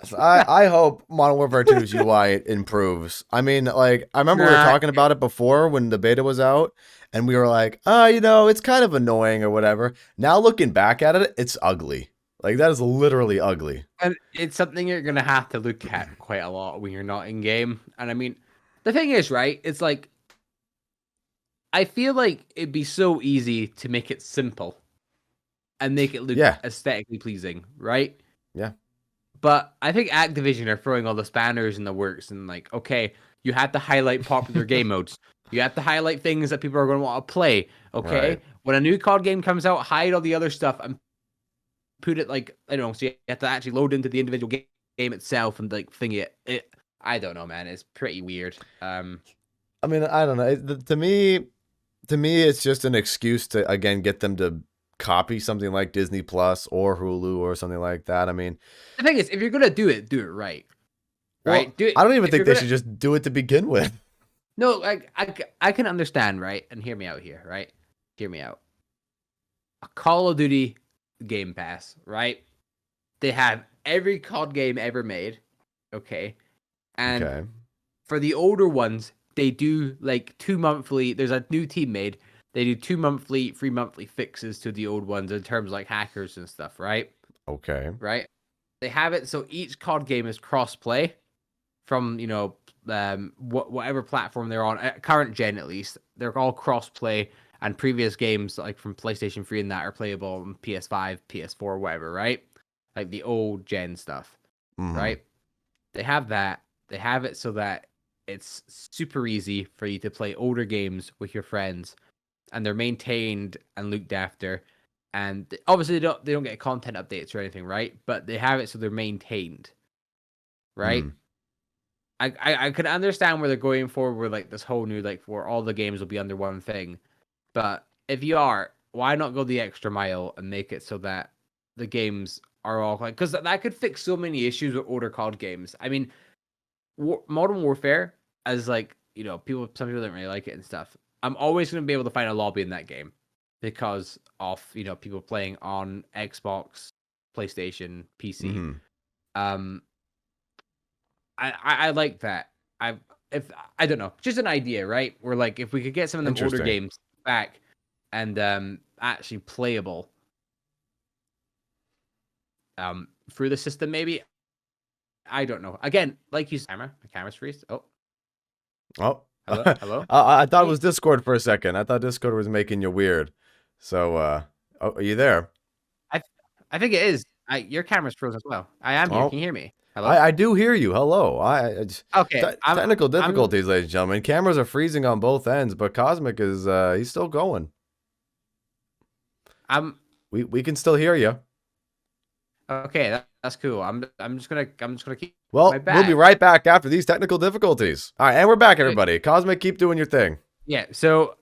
So I hope Modern Warfare 2's UI improves. I mean, like, I remember we were Nah, talking about it before when the beta was out, and we were like, oh, it's kind of annoying or whatever. Now looking back at it, it's ugly. Like, that is literally ugly. and it's something you're gonna have to look at quite a lot when you're not in game. And I mean, the thing is, right? It's like I feel like it'd be so easy to make it simple and make it look Yeah. aesthetically pleasing, right? Yeah. But I think Activision are throwing all the spanners in the works and like, okay, you have to highlight popular game modes. You have to highlight things that people are going to want to play. Okay, Right. when a new COD game comes out, hide all the other stuff and put it like I don't know. So you have to actually load into the individual game itself and like thing it. I don't know, man. It's pretty weird. I mean, I don't know. To me, it's just an excuse to again get them to copy something like Disney Plus or Hulu or something like that. I mean, The thing is, if you're gonna do it right, well, right? Do it. I don't even If think you're they gonna should just do it to begin with. no, like I can understand, right? And hear me out here, right? Hear me out. A Call of Duty Game Pass, right? They have every COD game ever made, okay? And Okay. for the older ones, they do like 2 monthly. There's a new team made. They do 2 monthly, 3 monthly fixes to the old ones in terms of like hackers and stuff, right? Okay. Right? They have it so each COD game is cross play from whatever platform they're on, current gen at least. They're all cross play, and previous games like from PlayStation 3 and that are playable on PS5, PS4, whatever, right? Like the old gen stuff, Mm-hmm. right? They have that. They have it so that it's super easy for you to play older games with your friends, and they're maintained and looked after. And obviously, they don't get content updates or anything, right? But they have it so they're maintained, right? Mm. I could understand where they're going for with like this whole new like where all the games will be under one thing. But if you are, why not go the extra mile and make it so that the games are all like because that could fix so many issues with older COD games. I mean, Modern Warfare, as like some people don't really like it and stuff. I'm always going to be able to find a lobby in that game because of people playing on Xbox, PlayStation, PC. Mm-hmm. Um, I like that. If I don't know, just an idea, right? Where like if we could get some of them older Interesting. games back and actually playable through the system, maybe. I don't know. Again, like you said, my camera's freeze. Oh, Oh. hello, hello. I thought it Hey, was Discord for a second. I thought Discord was making you weird. So, oh, are you there? I I think it is. Your camera's frozen as well. I am here. Oh, Can you hear me? I, Hello. I do hear you. Hello. Okay, Technical I'm difficulties, ladies and gentlemen. Cameras are freezing on both ends, but Cosmic is he's still going. I'm We can still hear you. okay. That's cool. I'm just gonna keep my Well, we'll be back. right back after these technical difficulties. All right, and we're back, Okay. everybody. Cosmic, keep doing your thing. Yeah. So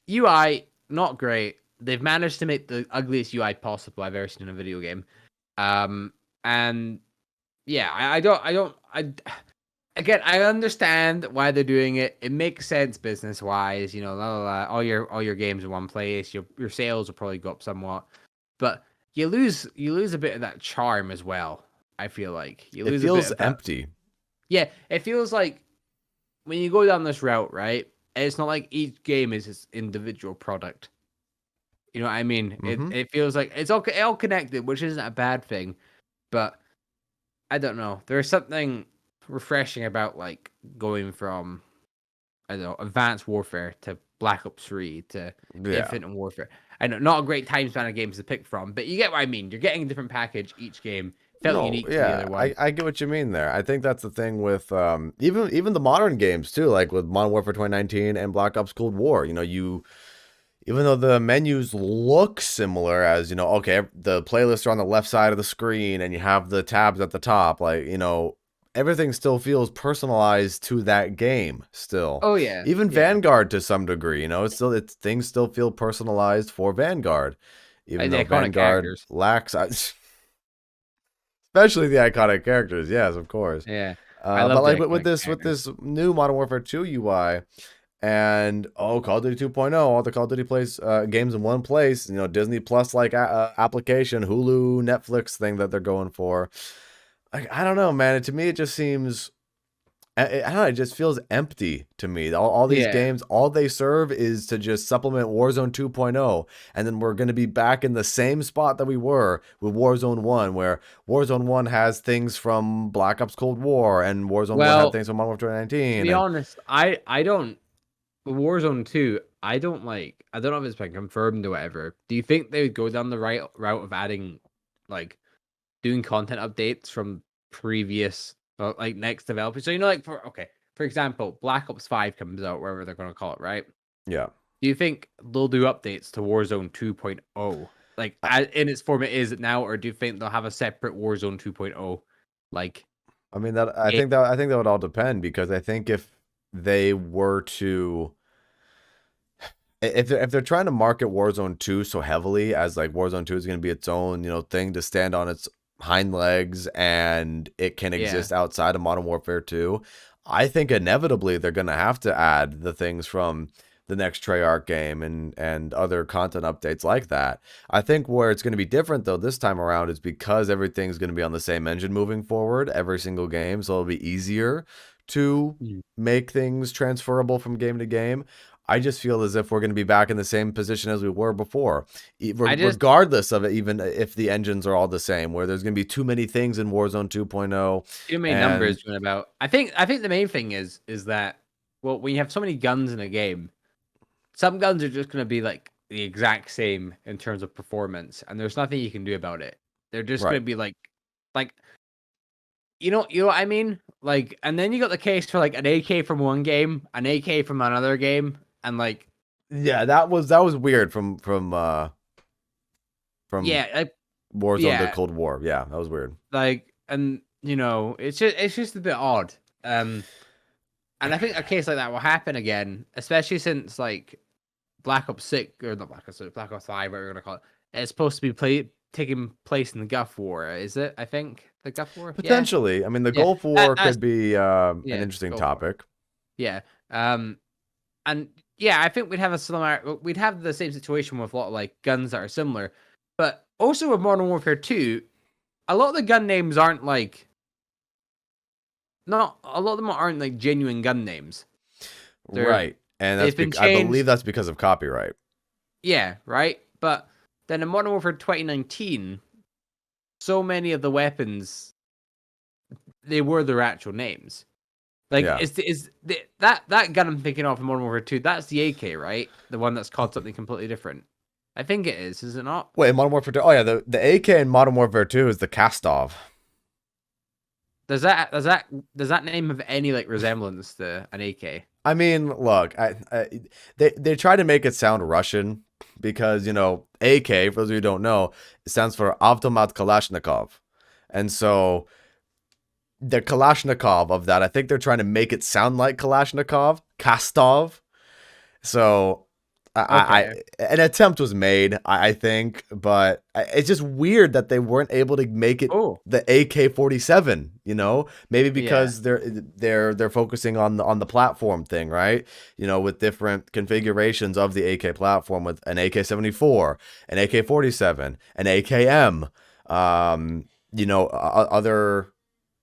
UI not great. They've managed to make the ugliest UI possible I've ever seen in a video game. Um, and yeah, I again, I understand why they're doing it. It makes sense business wise, la, la, la, all your games in one place. Your sales will probably go up somewhat, but you lose a bit of that charm as well. I feel like you It lose a bit feels of that. empty. Yeah, it feels like when you go down this route, right? It's not like each game is its individual product. You know what I mean? It Mm-hmm. it feels like it's all connected, which isn't a bad thing, but I don't know. There's something refreshing about like going from I don't know Advanced Warfare to Black Ops 3 to Yeah. Infinite Warfare. I know not a great time span of games to pick from, but you get what I mean. You're getting a different package each game. Felt No, unique to the yeah, other one. I get what you mean there. I think that's the thing with even the modern games too, like with Modern Warfare 2019 and Black Ops Cold War. You even though the menus look similar as, okay, the playlists are on the left side of the screen and you have the tabs at the top, like, everything still feels personalized to that game still. Oh yeah, Even yeah. Vanguard to some degree, it's things still feel personalized for Vanguard, even Like the though iconic Vanguard characters. lacks especially the iconic characters, yes, of course. Yeah. I But love like the with iconic this characters. new Modern Warfare 2 UI, and Call of Duty 2.0, all the Call of Duty plays games in one place, Disney Plus like application, Hulu, Netflix thing that they're going for. Like, I don't know, man. To me, it just seems I don't know, it just feels empty to me. All these Yeah. games, all they serve is to just supplement Warzone 2.0, and then we're going to be back in the same spot that we were with Warzone 1, where Warzone 1 has things from Black Ops Cold War, and Warzone 1 had Well, things from Modern Warfare to 2019, be and honest, I don't Warzone 2, I don't know if it's been confirmed or whatever. Do you think they would go down the right route of adding like doing content updates from previous like next developers? So like for example, Black Ops 5 comes out, wherever they're gonna call it, right? yeah. Do you think they'll do updates to Warzone 2.0? Like in its form it is now, or do you think they'll have a separate Warzone 2.0 like I mean that game? I think that would all depend, because I think if they were to if they're trying to market Warzone 2 so heavily as like Warzone 2 is going to be its own, thing to stand on its hind legs and it can Yeah. exist outside of Modern Warfare 2, I think inevitably they're going to have to add the things from the next Treyarch game and other content updates like that. I think where it's going to be different though this time around is because everything's going to be on the same engine moving forward every single game, so it'll be easier to Mm. make things transferable from game to game. I just feel as if we're going to be back in the same position as we were before, I just regardless of it, even if the engines are all the same, where there's going to be too many things in Warzone 2.0. too many And numbers going about. I think the main thing is that well, when you have so many guns in a game, some guns are just going to be like the exact same in terms of performance, and there's nothing you can do about it. They're just going right. to be like you know what I mean? Like, and then you got the case for like an AK from one game, an AK from another game, and like Yeah, that was weird from yeah, like, Warzone to yeah, Cold War. Yeah, that was weird. like, and it's just a bit odd. And I think a case like that will happen again, especially since like Black Ops 6 or not Black Ops 6, Black Ops 5, whatever you're gonna call it. It's supposed to be taking place in the Gulf War, is it? I think the Gulf War. Yeah, Potentially. I mean, the yeah. Gulf War That's could be an yeah, interesting Gulf War. topic. Yeah. And yeah, I think we'd have a similar. We'd have the same situation with a lot of like guns that are similar, but also with Modern Warfare 2, a lot of the gun names aren't like not a lot of them aren't like genuine gun names. They're Right. And they've been I believe changed. that's because of copyright. Yeah, right. But then in Modern Warfare 2019, so many of the weapons they were their actual names. Like Yeah. that gun I'm thinking of in Modern Warfare 2? That's the AK, right? The one that's called something completely different. I think it is it not? Wait, Modern Warfare 2. Oh yeah, the AK in Modern Warfare 2 is the Kastov. Does that name have any like resemblance to an AK? I mean, look, they try to make it sound Russian because AK, for those of you who don't know, it stands for Avtomat Kalashnikov, and so the Kalashnikov of that, I think they're trying to make it sound like Kalashnikov, Kastov. So Okay. an attempt was made, I think, but it's just weird that they weren't able to make it Oh, the AK-47. Maybe yeah. because they're focusing on the platform thing, right? With different configurations of the AK platform, with an AK-74, an AK-47, an AKM,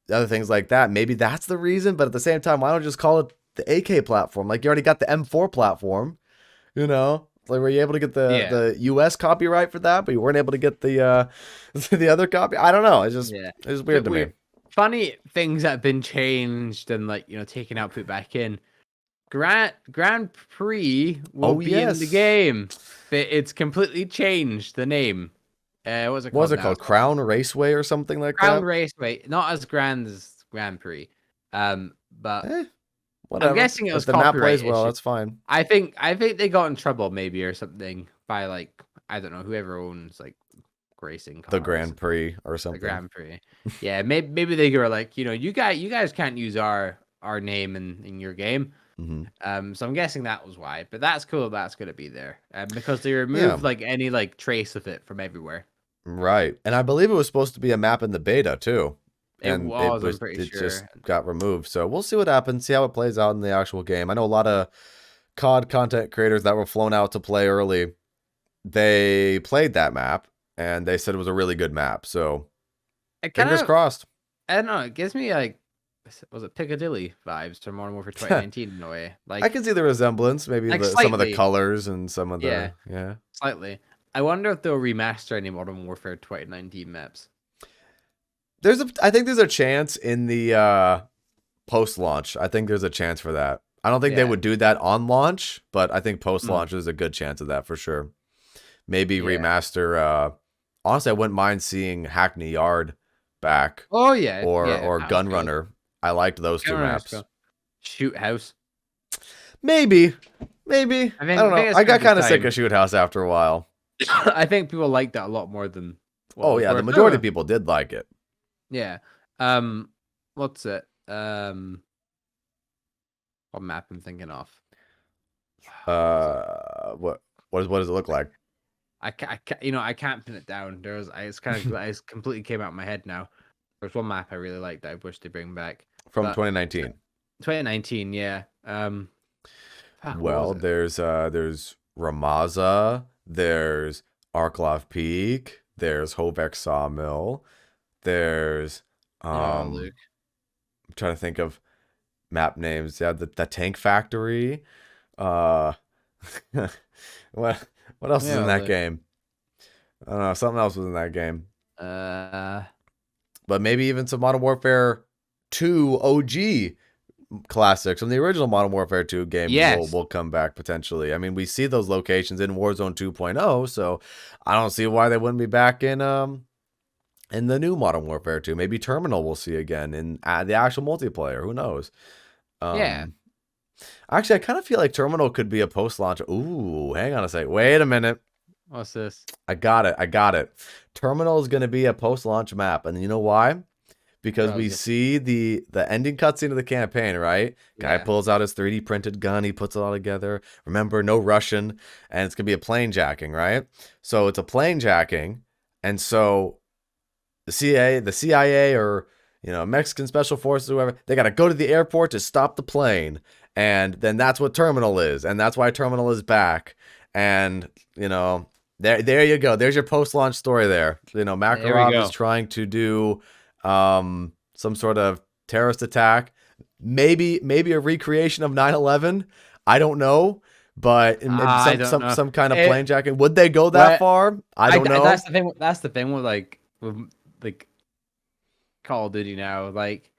other things like that. Maybe that's the reason, but at the same time, why don't you just call it the AK platform? Like, you already got the M4 platform. Like, were you able to get the Yeah. US copyright for that, but you weren't able to get the the other copy? I don't know. Yeah. It's weird to me. Funny things that have been changed and like taken out, put back in. Grand Prix will Oh be in the yes. game, but it's completely changed the name. What's it What was called it now? called? It's called Crown Raceway or something like Crown that? Raceway. Not as grand as Grand Prix. But Eh, I'm whatever. guessing it If was the map copyright plays well, issue. that's fine. I think they got in trouble maybe or something by like I don't know whoever owns like racing The cars, Grand Prix or the something. Grand Prix. Yeah, maybe they were like you guys can't use our name in your game. Hmm. So I'm guessing that was why. But that's cool. That's gonna be there because they Yeah. removed like any like trace of it from everywhere. Right. And I believe it was supposed to be a map in the beta too. It and it was, I'm was pretty it just sure. got removed. So we'll see what happens, see how it plays out in the actual game. I know a lot of COD content creators that were flown out to play early. They played that map and they said it was a really good map. So It kind fingers of, crossed. I don't know, it gives me like, was it Piccadilly vibes to Modern Warfare 2019 in a way? I can see the resemblance, maybe Like some of the slightly, colors and some of yeah, the yeah. slightly. I wonder if they'll remaster any Modern Warfare 2019 maps. I think there's a chance in the post launch. I think there's a chance for that. I don't think they Yeah. would do that on launch, but I think post Mm. launch there's a good chance of that for sure. Maybe Yeah. remaster honestly I wouldn't mind seeing Hackney Yard back Oh yeah, or yeah. That was good. Gunrunner. I liked those two Can't remember. maps. Shoot House. Maybe. Maybe. I don't I know. think it's I gonna got be kind of sick time. of Shoot House after a while. I think people like that a lot more than what it Oh was yeah, the worth. majority of people did like it. Yeah. What's it? What map I'm thinking of? What was it? What does it look like? I can't pin it down. It's kind of, it's completely came out of my head now. There's one map I really liked that I wish to bring back, From but 2019. 2019, yeah. What was Well, it? there's Ramaza, there's Arklov Peak, there's Hovek Sawmill, there's Oh, um Luke. I'm trying to think of map names. Yeah, the Tank Factory. Uh what what else is in Yeah, that Luke. game? I don't know, something else was in that game. Uh, But maybe even some Modern Warfare 2 OG classics from the original Modern Warfare 2 game yes. will come back potentially. I mean, we see those locations in Warzone 2.0, so I don't see why they wouldn't be back in the new Modern Warfare 2. Maybe Terminal we'll see again in the actual multiplayer. Who knows? Yeah. Um, Actually, I kind of feel like Terminal could be a post-launch. Ooh, hang on a sec. Wait a minute. What's this? I got it. I got it. Terminal is going to be a post-launch map, and you know why? Because What we was it? see the ending cutscene of the campaign, right? Guy Yeah. pulls out his 3D printed gun, he puts it all together. Remember, no Russian, and it's gonna be a plane jacking, right? So it's a plane jacking, and so the CIA, or Mexican special forces, whoever, they gotta go to the airport to stop the plane, and then that's what Terminal is, and that's why Terminal is back, and there you go. There's your post launch story there. There we Makarov is go. trying to do some sort of terrorist attack, maybe a recreation of 9/11. I don't know, but maybe I some don't some know. some kind of plane It, jacking. Would they go that what far? I don't that's know. the thing. That's the thing with like Call of Duty now. Like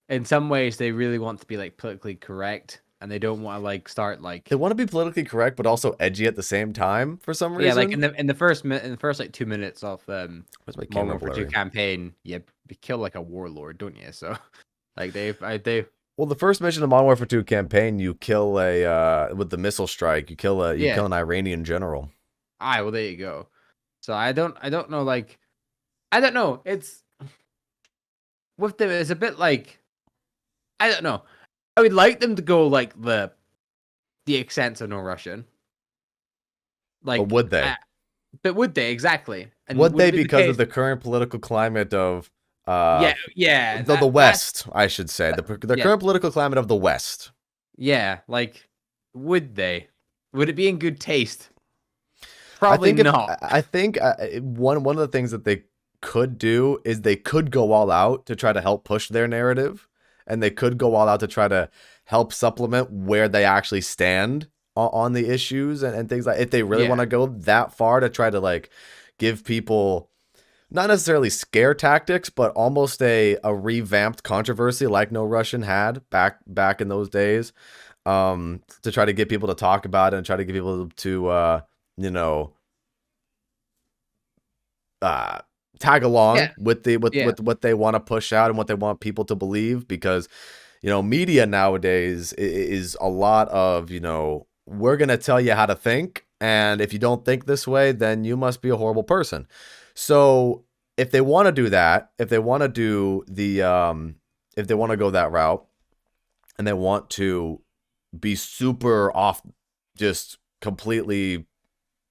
in some ways, they really want to be like politically correct, and they don't want to like start They like want to be politically correct, but also edgy at the same time for some yeah, like reason. in the first in the first like 2 minutes of Where's my Modern camera Warfare 2 blurry? campaign, you kill like a warlord, don't you? So like they Well, the first mission of Modern Warfare 2 campaign, you kill a with the missile strike. You yeah. kill an Iranian general. Well there you go. So I don't know like I don't know. It's with them. It's a bit like I don't know. I would like them to go like the extent of no Russian. But Like, would they? but would they exactly? And Would would they it be the because of case? the current political climate of Yeah, yeah. the That's West, I should say. The yeah, current political climate of the West. yeah. Like, would they? Would it be in good taste? I Probably think if not. I think one of the things that they could do is they could go all out to try to help push their narrative, and they could go all out to try to help supplement where they actually stand on the issues and things like, if they really want Yeah, to go that far to try to like give people not necessarily scare tactics, but almost a revamped controversy like No Russian had back in those days, to try to get people to talk about it and try to get people to you know uh tag yeah, along with the yeah, with what they want to push out and what they want people to believe, because media nowadays is a lot of, we're going to tell you how to think, and if you don't think this way, then you must be a horrible person. So if they want to do that, if they want to do the if they want to go that route, and they want to be super off, just completely,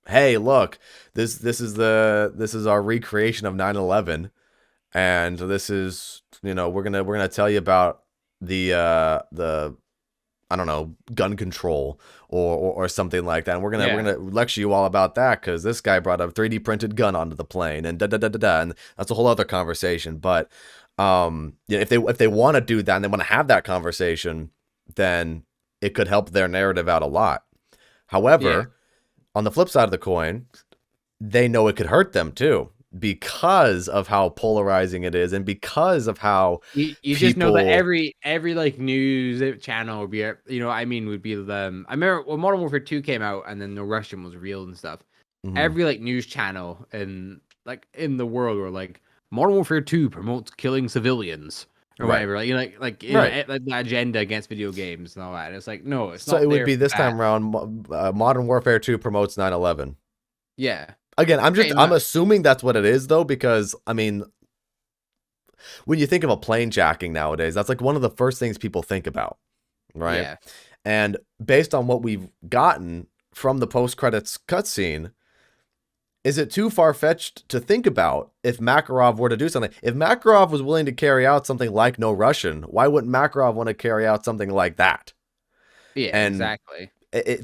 hey, look, this is our recreation of 9/11, and this is we're gonna tell you about the I don't know, gun control or something like that. And we're Yeah. gonna lecture you all about that because this guy brought a 3D printed gun onto the plane and da da da da da. And that's a whole other conversation. But yeah, if they want to do that and they want to have that conversation, then it could help their narrative out a lot. Yeah. However, on the flip side of the coin, they know it could hurt them too because of how polarizing it is and because of how You just know that people. every like news channel would be would be the I remember when Modern Warfare 2 came out and then the Russian was real and stuff. Mhm. Every like news channel in the world were like Modern Warfare 2 promotes killing civilians or Right, whatever. right. Like the agenda against video games and all that. And it's like no, it's So it not would there be for this that. time around. Modern Warfare 2 promotes 9/11. Yeah, Again, pretty I'm much. assuming that's what it is though, because I mean, when you think of a plane jacking nowadays, that's like one of the first things people think about, right? Yeah, And based on what we've gotten from the post credits cutscene, is it too far fetched to think about if Makarov were to do something? If Makarov was willing to carry out something like No Russian, why wouldn't Makarov want to carry out something like that? yeah, And exactly.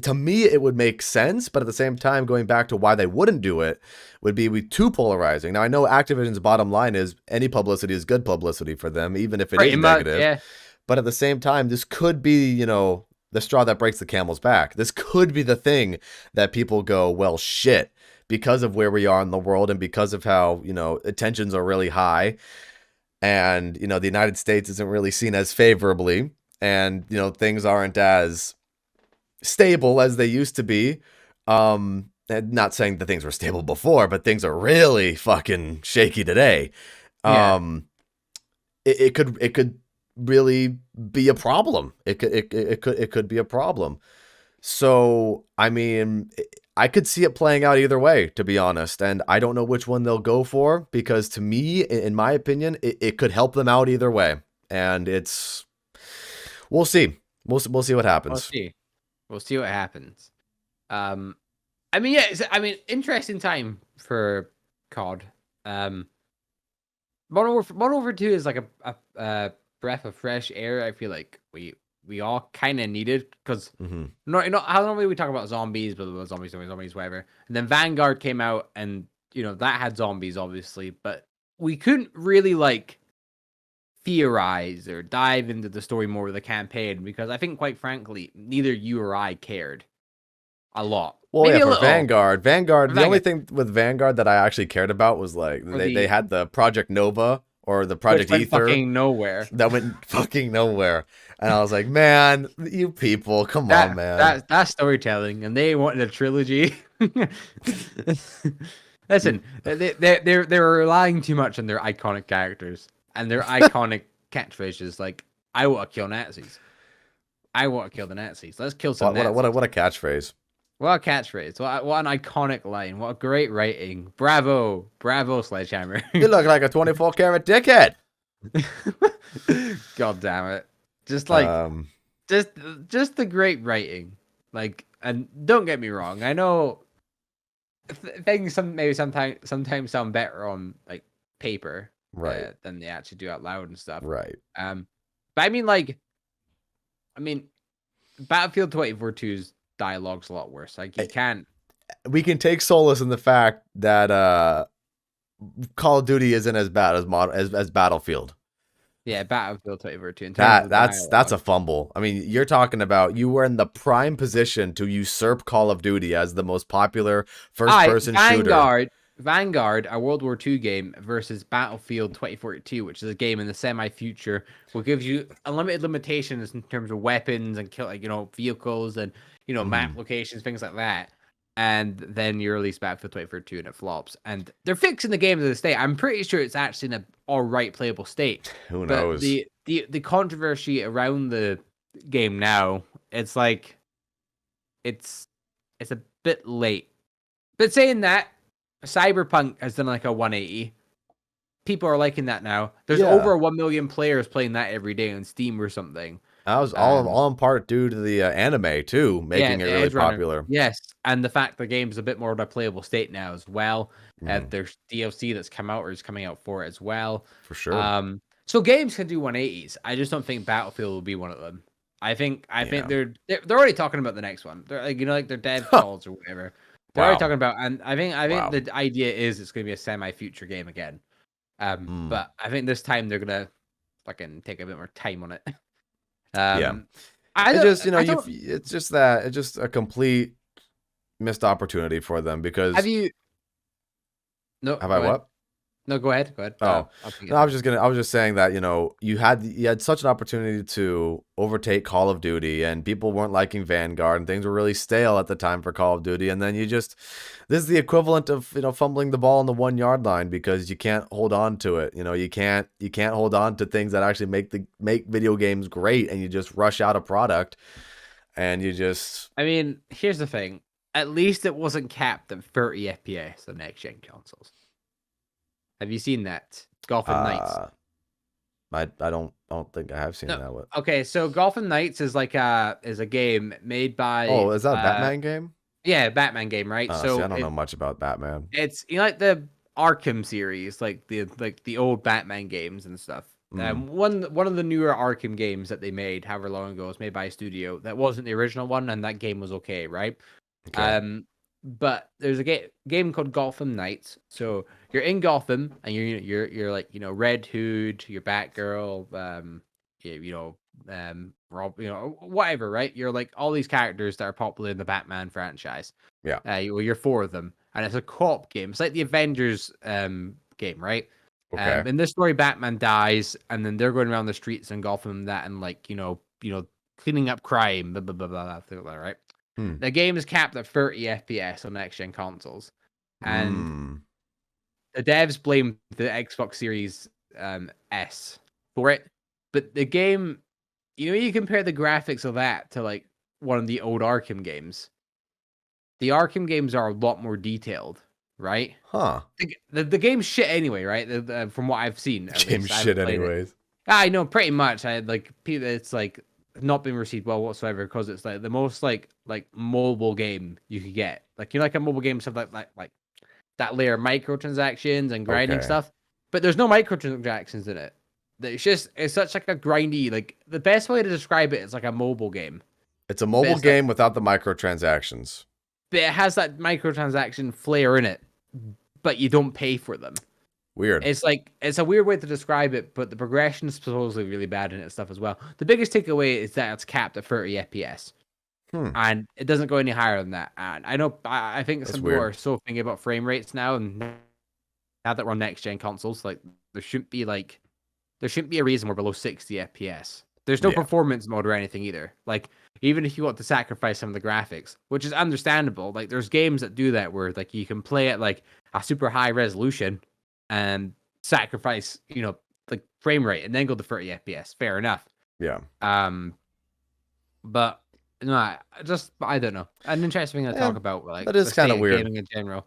to me, it would make sense, but at the same time, going back to why they wouldn't do it would be too polarizing. Now, I know Activision's bottom line is any publicity is good publicity for them, even if it Pretty is much. negative. Yeah, But at the same time, this could be, the straw that breaks the camel's back. This could be the thing that people go, well, shit, because of where we are in the world and because of how, tensions are really high and, the United States isn't really seen as favorably and, things aren't as stable as they used to be. And not saying that things were stable before, but things are really fucking shaky today. yeah. Um, it could really be a problem. It could be a problem. So I mean, I could see it playing out either way, to be honest. And I don't know which one they'll go for because to me, in my opinion, it could help them out either way. And we'll see. We'll see what We'll happens. see. We'll see what happens. Um, I mean, yeah, interesting time for COD. Um, Modern Warfare 2 is like a breath of fresh air. I feel like we all kind of needed because Hmm. no, how normally we talk about zombies, blah, blah, blah, zombies, whatever. And then Vanguard came out, and that had zombies, obviously, but we couldn't really like theorize or dive into the story more of the campaign because I think, quite frankly, neither you or I cared a lot. Well, yeah, Maybe a for little. Vanguard, the only Vanguard, thing with Vanguard that I actually cared about was like or they had the Project Nova or the which Project went Ether fucking nowhere. that went fucking nowhere. And I was like, man, you people, come on, man. That's storytelling, and they wanted a trilogy. You, Listen, they're relying too much on their iconic characters and their iconic catchphrases. Like, I want to kill Nazis. I want to kill the Nazis. Let's kill some Nazis. what a catchphrase. What a catchphrase! What an iconic line! What a great writing! Bravo, bravo, Sledgehammer! You look like a 24 karat dickhead. God damn it! Just like Um, just just the great writing. Like, and don't get me wrong, I know things maybe sometimes sound better on like paper right, than they actually do out loud and stuff. right. Um, but I mean, Battlefield 2042's dialogue's a lot worse. Like, you can't. We can take solace in the fact that Call of Duty isn't as bad as Battlefield. Yeah, Battlefield 2042 in terms That of that's dialogue. a fumble. I mean, you're talking about you were in the prime position to usurp Call of Duty as the most popular first Alright, person shooter. Vanguard, a World War II game versus Battlefield 2042, which is a game in the semi-future, will give you unlimited limitations in terms of weapons and vehicles and map Mhm. locations, things like that. And then you release Battlefield 2042 and it flops. And they're fixing the game to this day. I'm pretty sure it's actually in an all right playable state. Who But knows? the controversy around the game now, it's like it's a bit late. But saying that, Cyberpunk has done like a 180. People are liking that now. There's Yeah, over 1 million players playing that every day on Steam or something. that was Um, all in part due to the anime too, yeah, making it the really Edge Runner. popular. Yes, and the fact the game's a bit more of a playable state now as well. Mhm. There's DLC that's come out or is coming out for it as well. For sure. So games can do 180s. I just don't think Battlefield will be one of them. I think Yeah. they're already talking about the next one. They're like like their dev Huh. calls or whatever. They're already Wow. talking about, and I think Wow. the idea is it's going to be a semi-future game again. Mm. But I think this time they're gonna fucking take a bit more time on it. Yeah. Um, I It don't just, I don't it's just that it's just a complete missed opportunity for them have because you. No, have I go ahead. what? No, go ahead. Go ahead. Oh, I'll think no, it through. I was just saying that, you had such an opportunity to overtake Call of Duty and people weren't liking Vanguard and things were really stale at the time for Call of Duty. And then this is the equivalent of, fumbling the ball on the 1 yard line because you can't hold on to it. You can't hold on to things that actually make video games great, and you just rush out a product and you just, I mean, here's the thing. At least it wasn't capped at 30 FPS on next gen consoles. Have you seen that? Gotham Knights. uh, I don't think I have seen No. that one. Okay, so Gotham Knights is like a game made by Oh, is that a Batman game? yeah, Batman game, right? See, I So don't know much about Batman. it's like the Arkham series, like the old Batman games and stuff. Mm, One of the newer Arkham games that they made, however long ago, was made by a studio that wasn't the original one, and that game was okay, right? okay. Um, but there's a game called Gotham Knights. So you're in Gotham, and you're like Red Hood, you're Batgirl, Rob, whatever, right? You're like all these characters that are popular in the Batman franchise. Yeah. You're four of them, and it's a co-op game. It's like the Avengers game, right? Okay. In this story, Batman dies, and then they're going around the streets in Gotham that and like cleaning up crime, blah blah blah blah, blah, blah, right? Hmm. The game is capped at 30 FPS on next gen consoles, and Mm. the devs blame the Xbox Series S for it. But the game, you compare the graphics of that to like one of the old Arkham games. The Arkham games are a lot more detailed, right? Huh. The game's shit anyway, right? From what I've seen, at Game least I shit haven't played it. anyways. I know pretty much. I had like it's like not been received well whatsoever because it's like the most like mobile game you could get. Like like a mobile game stuff like that layer of microtransactions and grinding Okay. stuff. But there's no microtransactions in it. It's such like a grindy, like the best way to describe it is like a mobile game. It's a But mobile it's like game without the microtransactions. but it has that microtransaction flair in it, but you don't pay for them. Weird. It's a weird way to describe it, but the progression is supposedly really bad in it stuff as well. The biggest takeaway is that it's capped at 30 FPS. Hmm. And it doesn't go any higher than that. And I know I think That's some people weird. are so thinking about frame rates now, and now that we're on next gen consoles, like there shouldn't be a reason we're below 60 FPS. There's no Yeah. performance mode or anything either. Like even if you want to sacrifice some of the graphics, which is understandable, like there's games that do that where like you can play at like a super high resolution and sacrifice, like frame rate and then go to 30 FPS. Fair enough. Yeah. Um, but no, I don't know. An interesting thing to Yeah. talk about, like That the is kind state of of weird. gaming in general.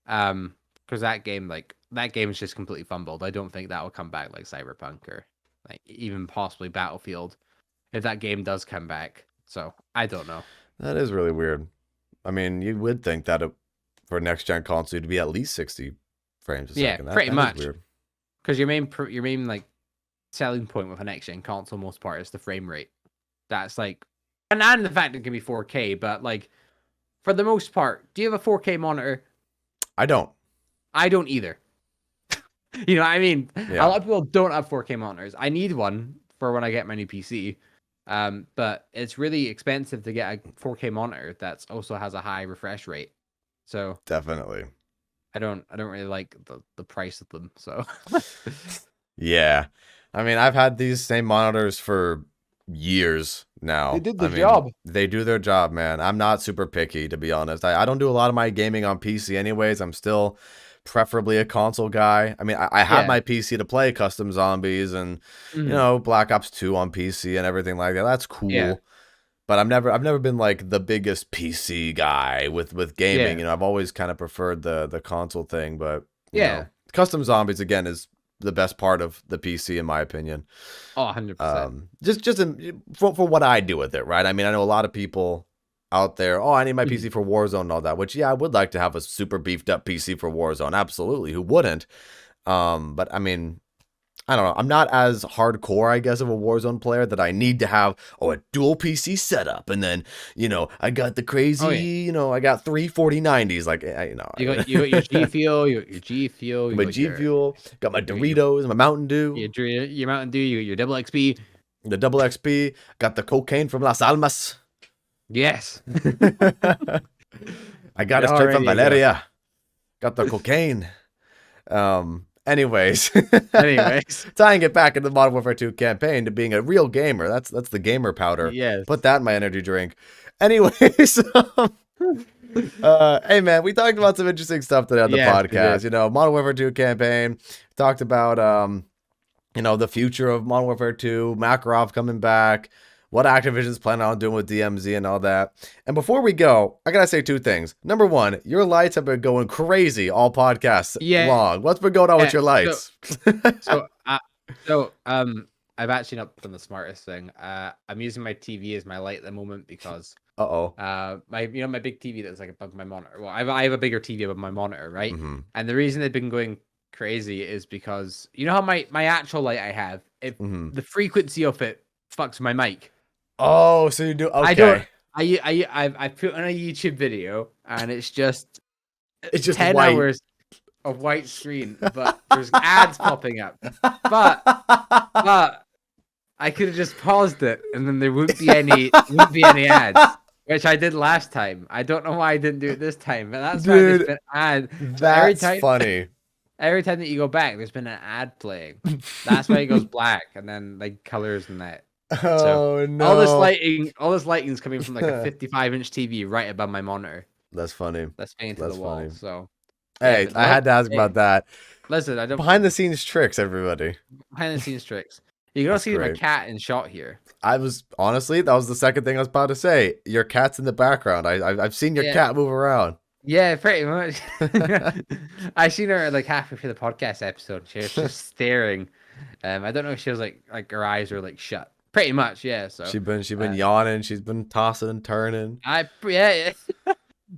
Because that game is just completely fumbled. I don't think that will come back like Cyberpunk or like even possibly Battlefield if that game does come back. So I don't know. That is really weird. I mean, you would think that for next gen console to be at least 60 frames a Yeah, second. pretty That is much. weird. Because your main like selling point with an next gen console most part is the frame rate. That's like, and the fact it can be 4K, but like for the most part, do you have a 4K monitor? I don't. I don't either. You know what I mean? A Yeah. lot of people don't have 4K monitors. I need one for when I get my new PC. But it's really expensive to get a 4K monitor that also has a high refresh rate. So Definitely. I don't really like the price of them. So Yeah. I mean, I've had these same monitors for years they now. did I the mean, job. they do their job, man. I'm not super picky, to be honest. I don't do a lot of my gaming on PC anyways. I'm still preferably a console guy. I mean, I have Yeah. my PC to play Custom Zombies and, Mhm. Black Ops 2 on PC and everything like that. That's Yeah. cool. But I've never been like the biggest PC guy with gaming. Yeah. I've always kind of preferred the console thing, but Yeah. Custom Zombies again is the best part of the PC in my opinion. Oh, 100%. For what I do with it, right? I mean, I know a lot of people out there, oh, I need my Mhm. PC for Warzone and all that, which yeah, I would like to have a super beefed up PC for Warzone. Absolutely. Who wouldn't? But I mean, I don't know. I'm not as hardcore, I guess, of a Warzone player that I need to have a dual PC setup, and then I got the Oh crazy, yeah, I got three 4090s, like you got your G Fuel, you got your G Fuel, my G Fuel, got my Doritos, my Mountain Dew, your Mountain Dew, you got your double XP. the double XP, got the cocaine from Las Almas. Yes. I got it Oh, straight from ready to go. Valeria. Got the cocaine. Anyways, Anyways, tying it back into the Modern Warfare 2 campaign to being a real gamer. That's the gamer powder. yes. Put that in my energy drink. Anyways, hey man, we talked about some interesting stuff today on the Yes, we did. podcast. Modern Warfare 2 campaign. Talked about the future of Modern Warfare 2, Makarov coming back, what Activision's planning on doing with DMZ and all that. And before we go, I gotta say two things. Number one, your lights have been going crazy all podcasts Yeah. long. What's been going on with your So, lights? so, I've actually not done the smartest thing. I'm using my TV as my light at the moment because Uh-oh. my big TV that's like above my monitor. Well, I have a bigger TV above my monitor, right? Mm-hmm. And the reason they've been going crazy is because you know how my actual light I have, if Mm-hmm. the frequency of it fucks my mic. Oh, so you do I don't. okay. I put on a YouTube video and it's just It's just 10 white. hours of white screen, but there's ads popping up. But I could have just paused it and then there wouldn't be any ads, which I did last time. I don't know why I didn't do it this time, but that's why there's Dude, been ads. So that's funny. every time that you go back, there's been an ad playing. That's why it goes black and then like colors and that. So Oh all this no. lighting is coming from like a 55-inch TV right above my monitor. That's funny. That's painted to That's the wall. funny. So yeah, Hey, but I had to ask about that. listen, I don't Behind the scenes tricks, everybody. behind the scenes tricks. You can That's also see my great. cat in shot here. I was honestly, that was the second thing I was about to say. Your cat's in the background. I've seen your Yeah, cat move around. yeah, pretty much. I seen her like halfway through the podcast episode. She was just staring. I don't know if she was like her eyes were like shut. Pretty much, yeah. So She been uh, yawning. She's been tossing and turning. yeah.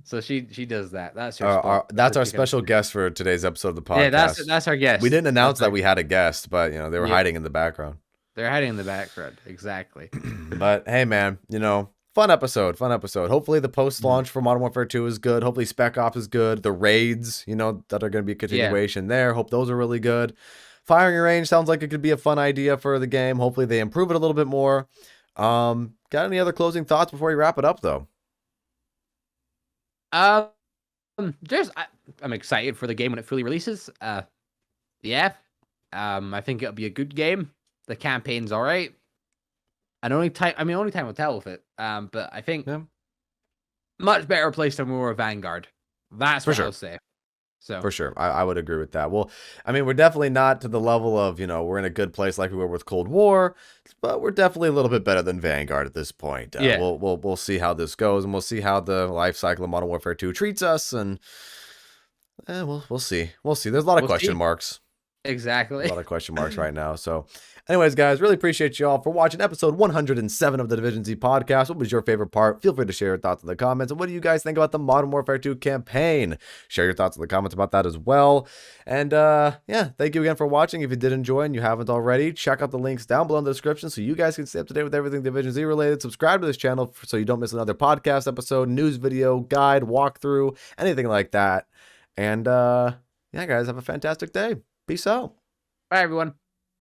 So she does that. That's her spot. That's So our she kind of special guest for today's episode of the yeah. podcast. That's our guest. We didn't announce That's that we had a guest, but they were yeah. hiding in the background. They're hiding in the background. Exactly. But hey, man, fun episode, fun episode. Hopefully the post-launch for Modern Warfare 2 is good. Hopefully Spec Ops is good. The raids, that are going to be a continuation there. Hope those are really good. Firing range sounds like it could be a fun idea for the game. Hopefully they improve it a little bit more. Got any other closing thoughts before we wrap it up, though? I'm excited for the game when it fully releases. Yeah. I think it'll be a good game. The campaign's all right. And only time will tell with it. But I think much better place than we were Vanguard. That's For what sure. I'll say. So For sure. I would agree with that. Well, I mean, we're definitely not to the level of, we're in a good place like we were with Cold War, but we're definitely a little bit better than Vanguard at this point. Yeah. We'll see how this goes, and we'll see how the life cycle of Modern Warfare 2 treats us, and we'll see. We'll see. There's a lot of question marks. Exactly. A lot of question marks right now. So, anyways, guys, really appreciate you all for watching episode 107 of the Division Z podcast. What was your favorite part? Feel free to share your thoughts in the comments. And what do you guys think about the Modern Warfare 2 campaign? Share your thoughts in the comments about that as well. And yeah, thank you again for watching. If you did enjoy and you haven't already, check out the links down below in the description so you guys can stay up to date with everything Division Z related. Subscribe to this channel so you don't miss another podcast episode, news video, guide, walkthrough, anything like that. And yeah, guys, have a fantastic day. Peace out. Bye, everyone.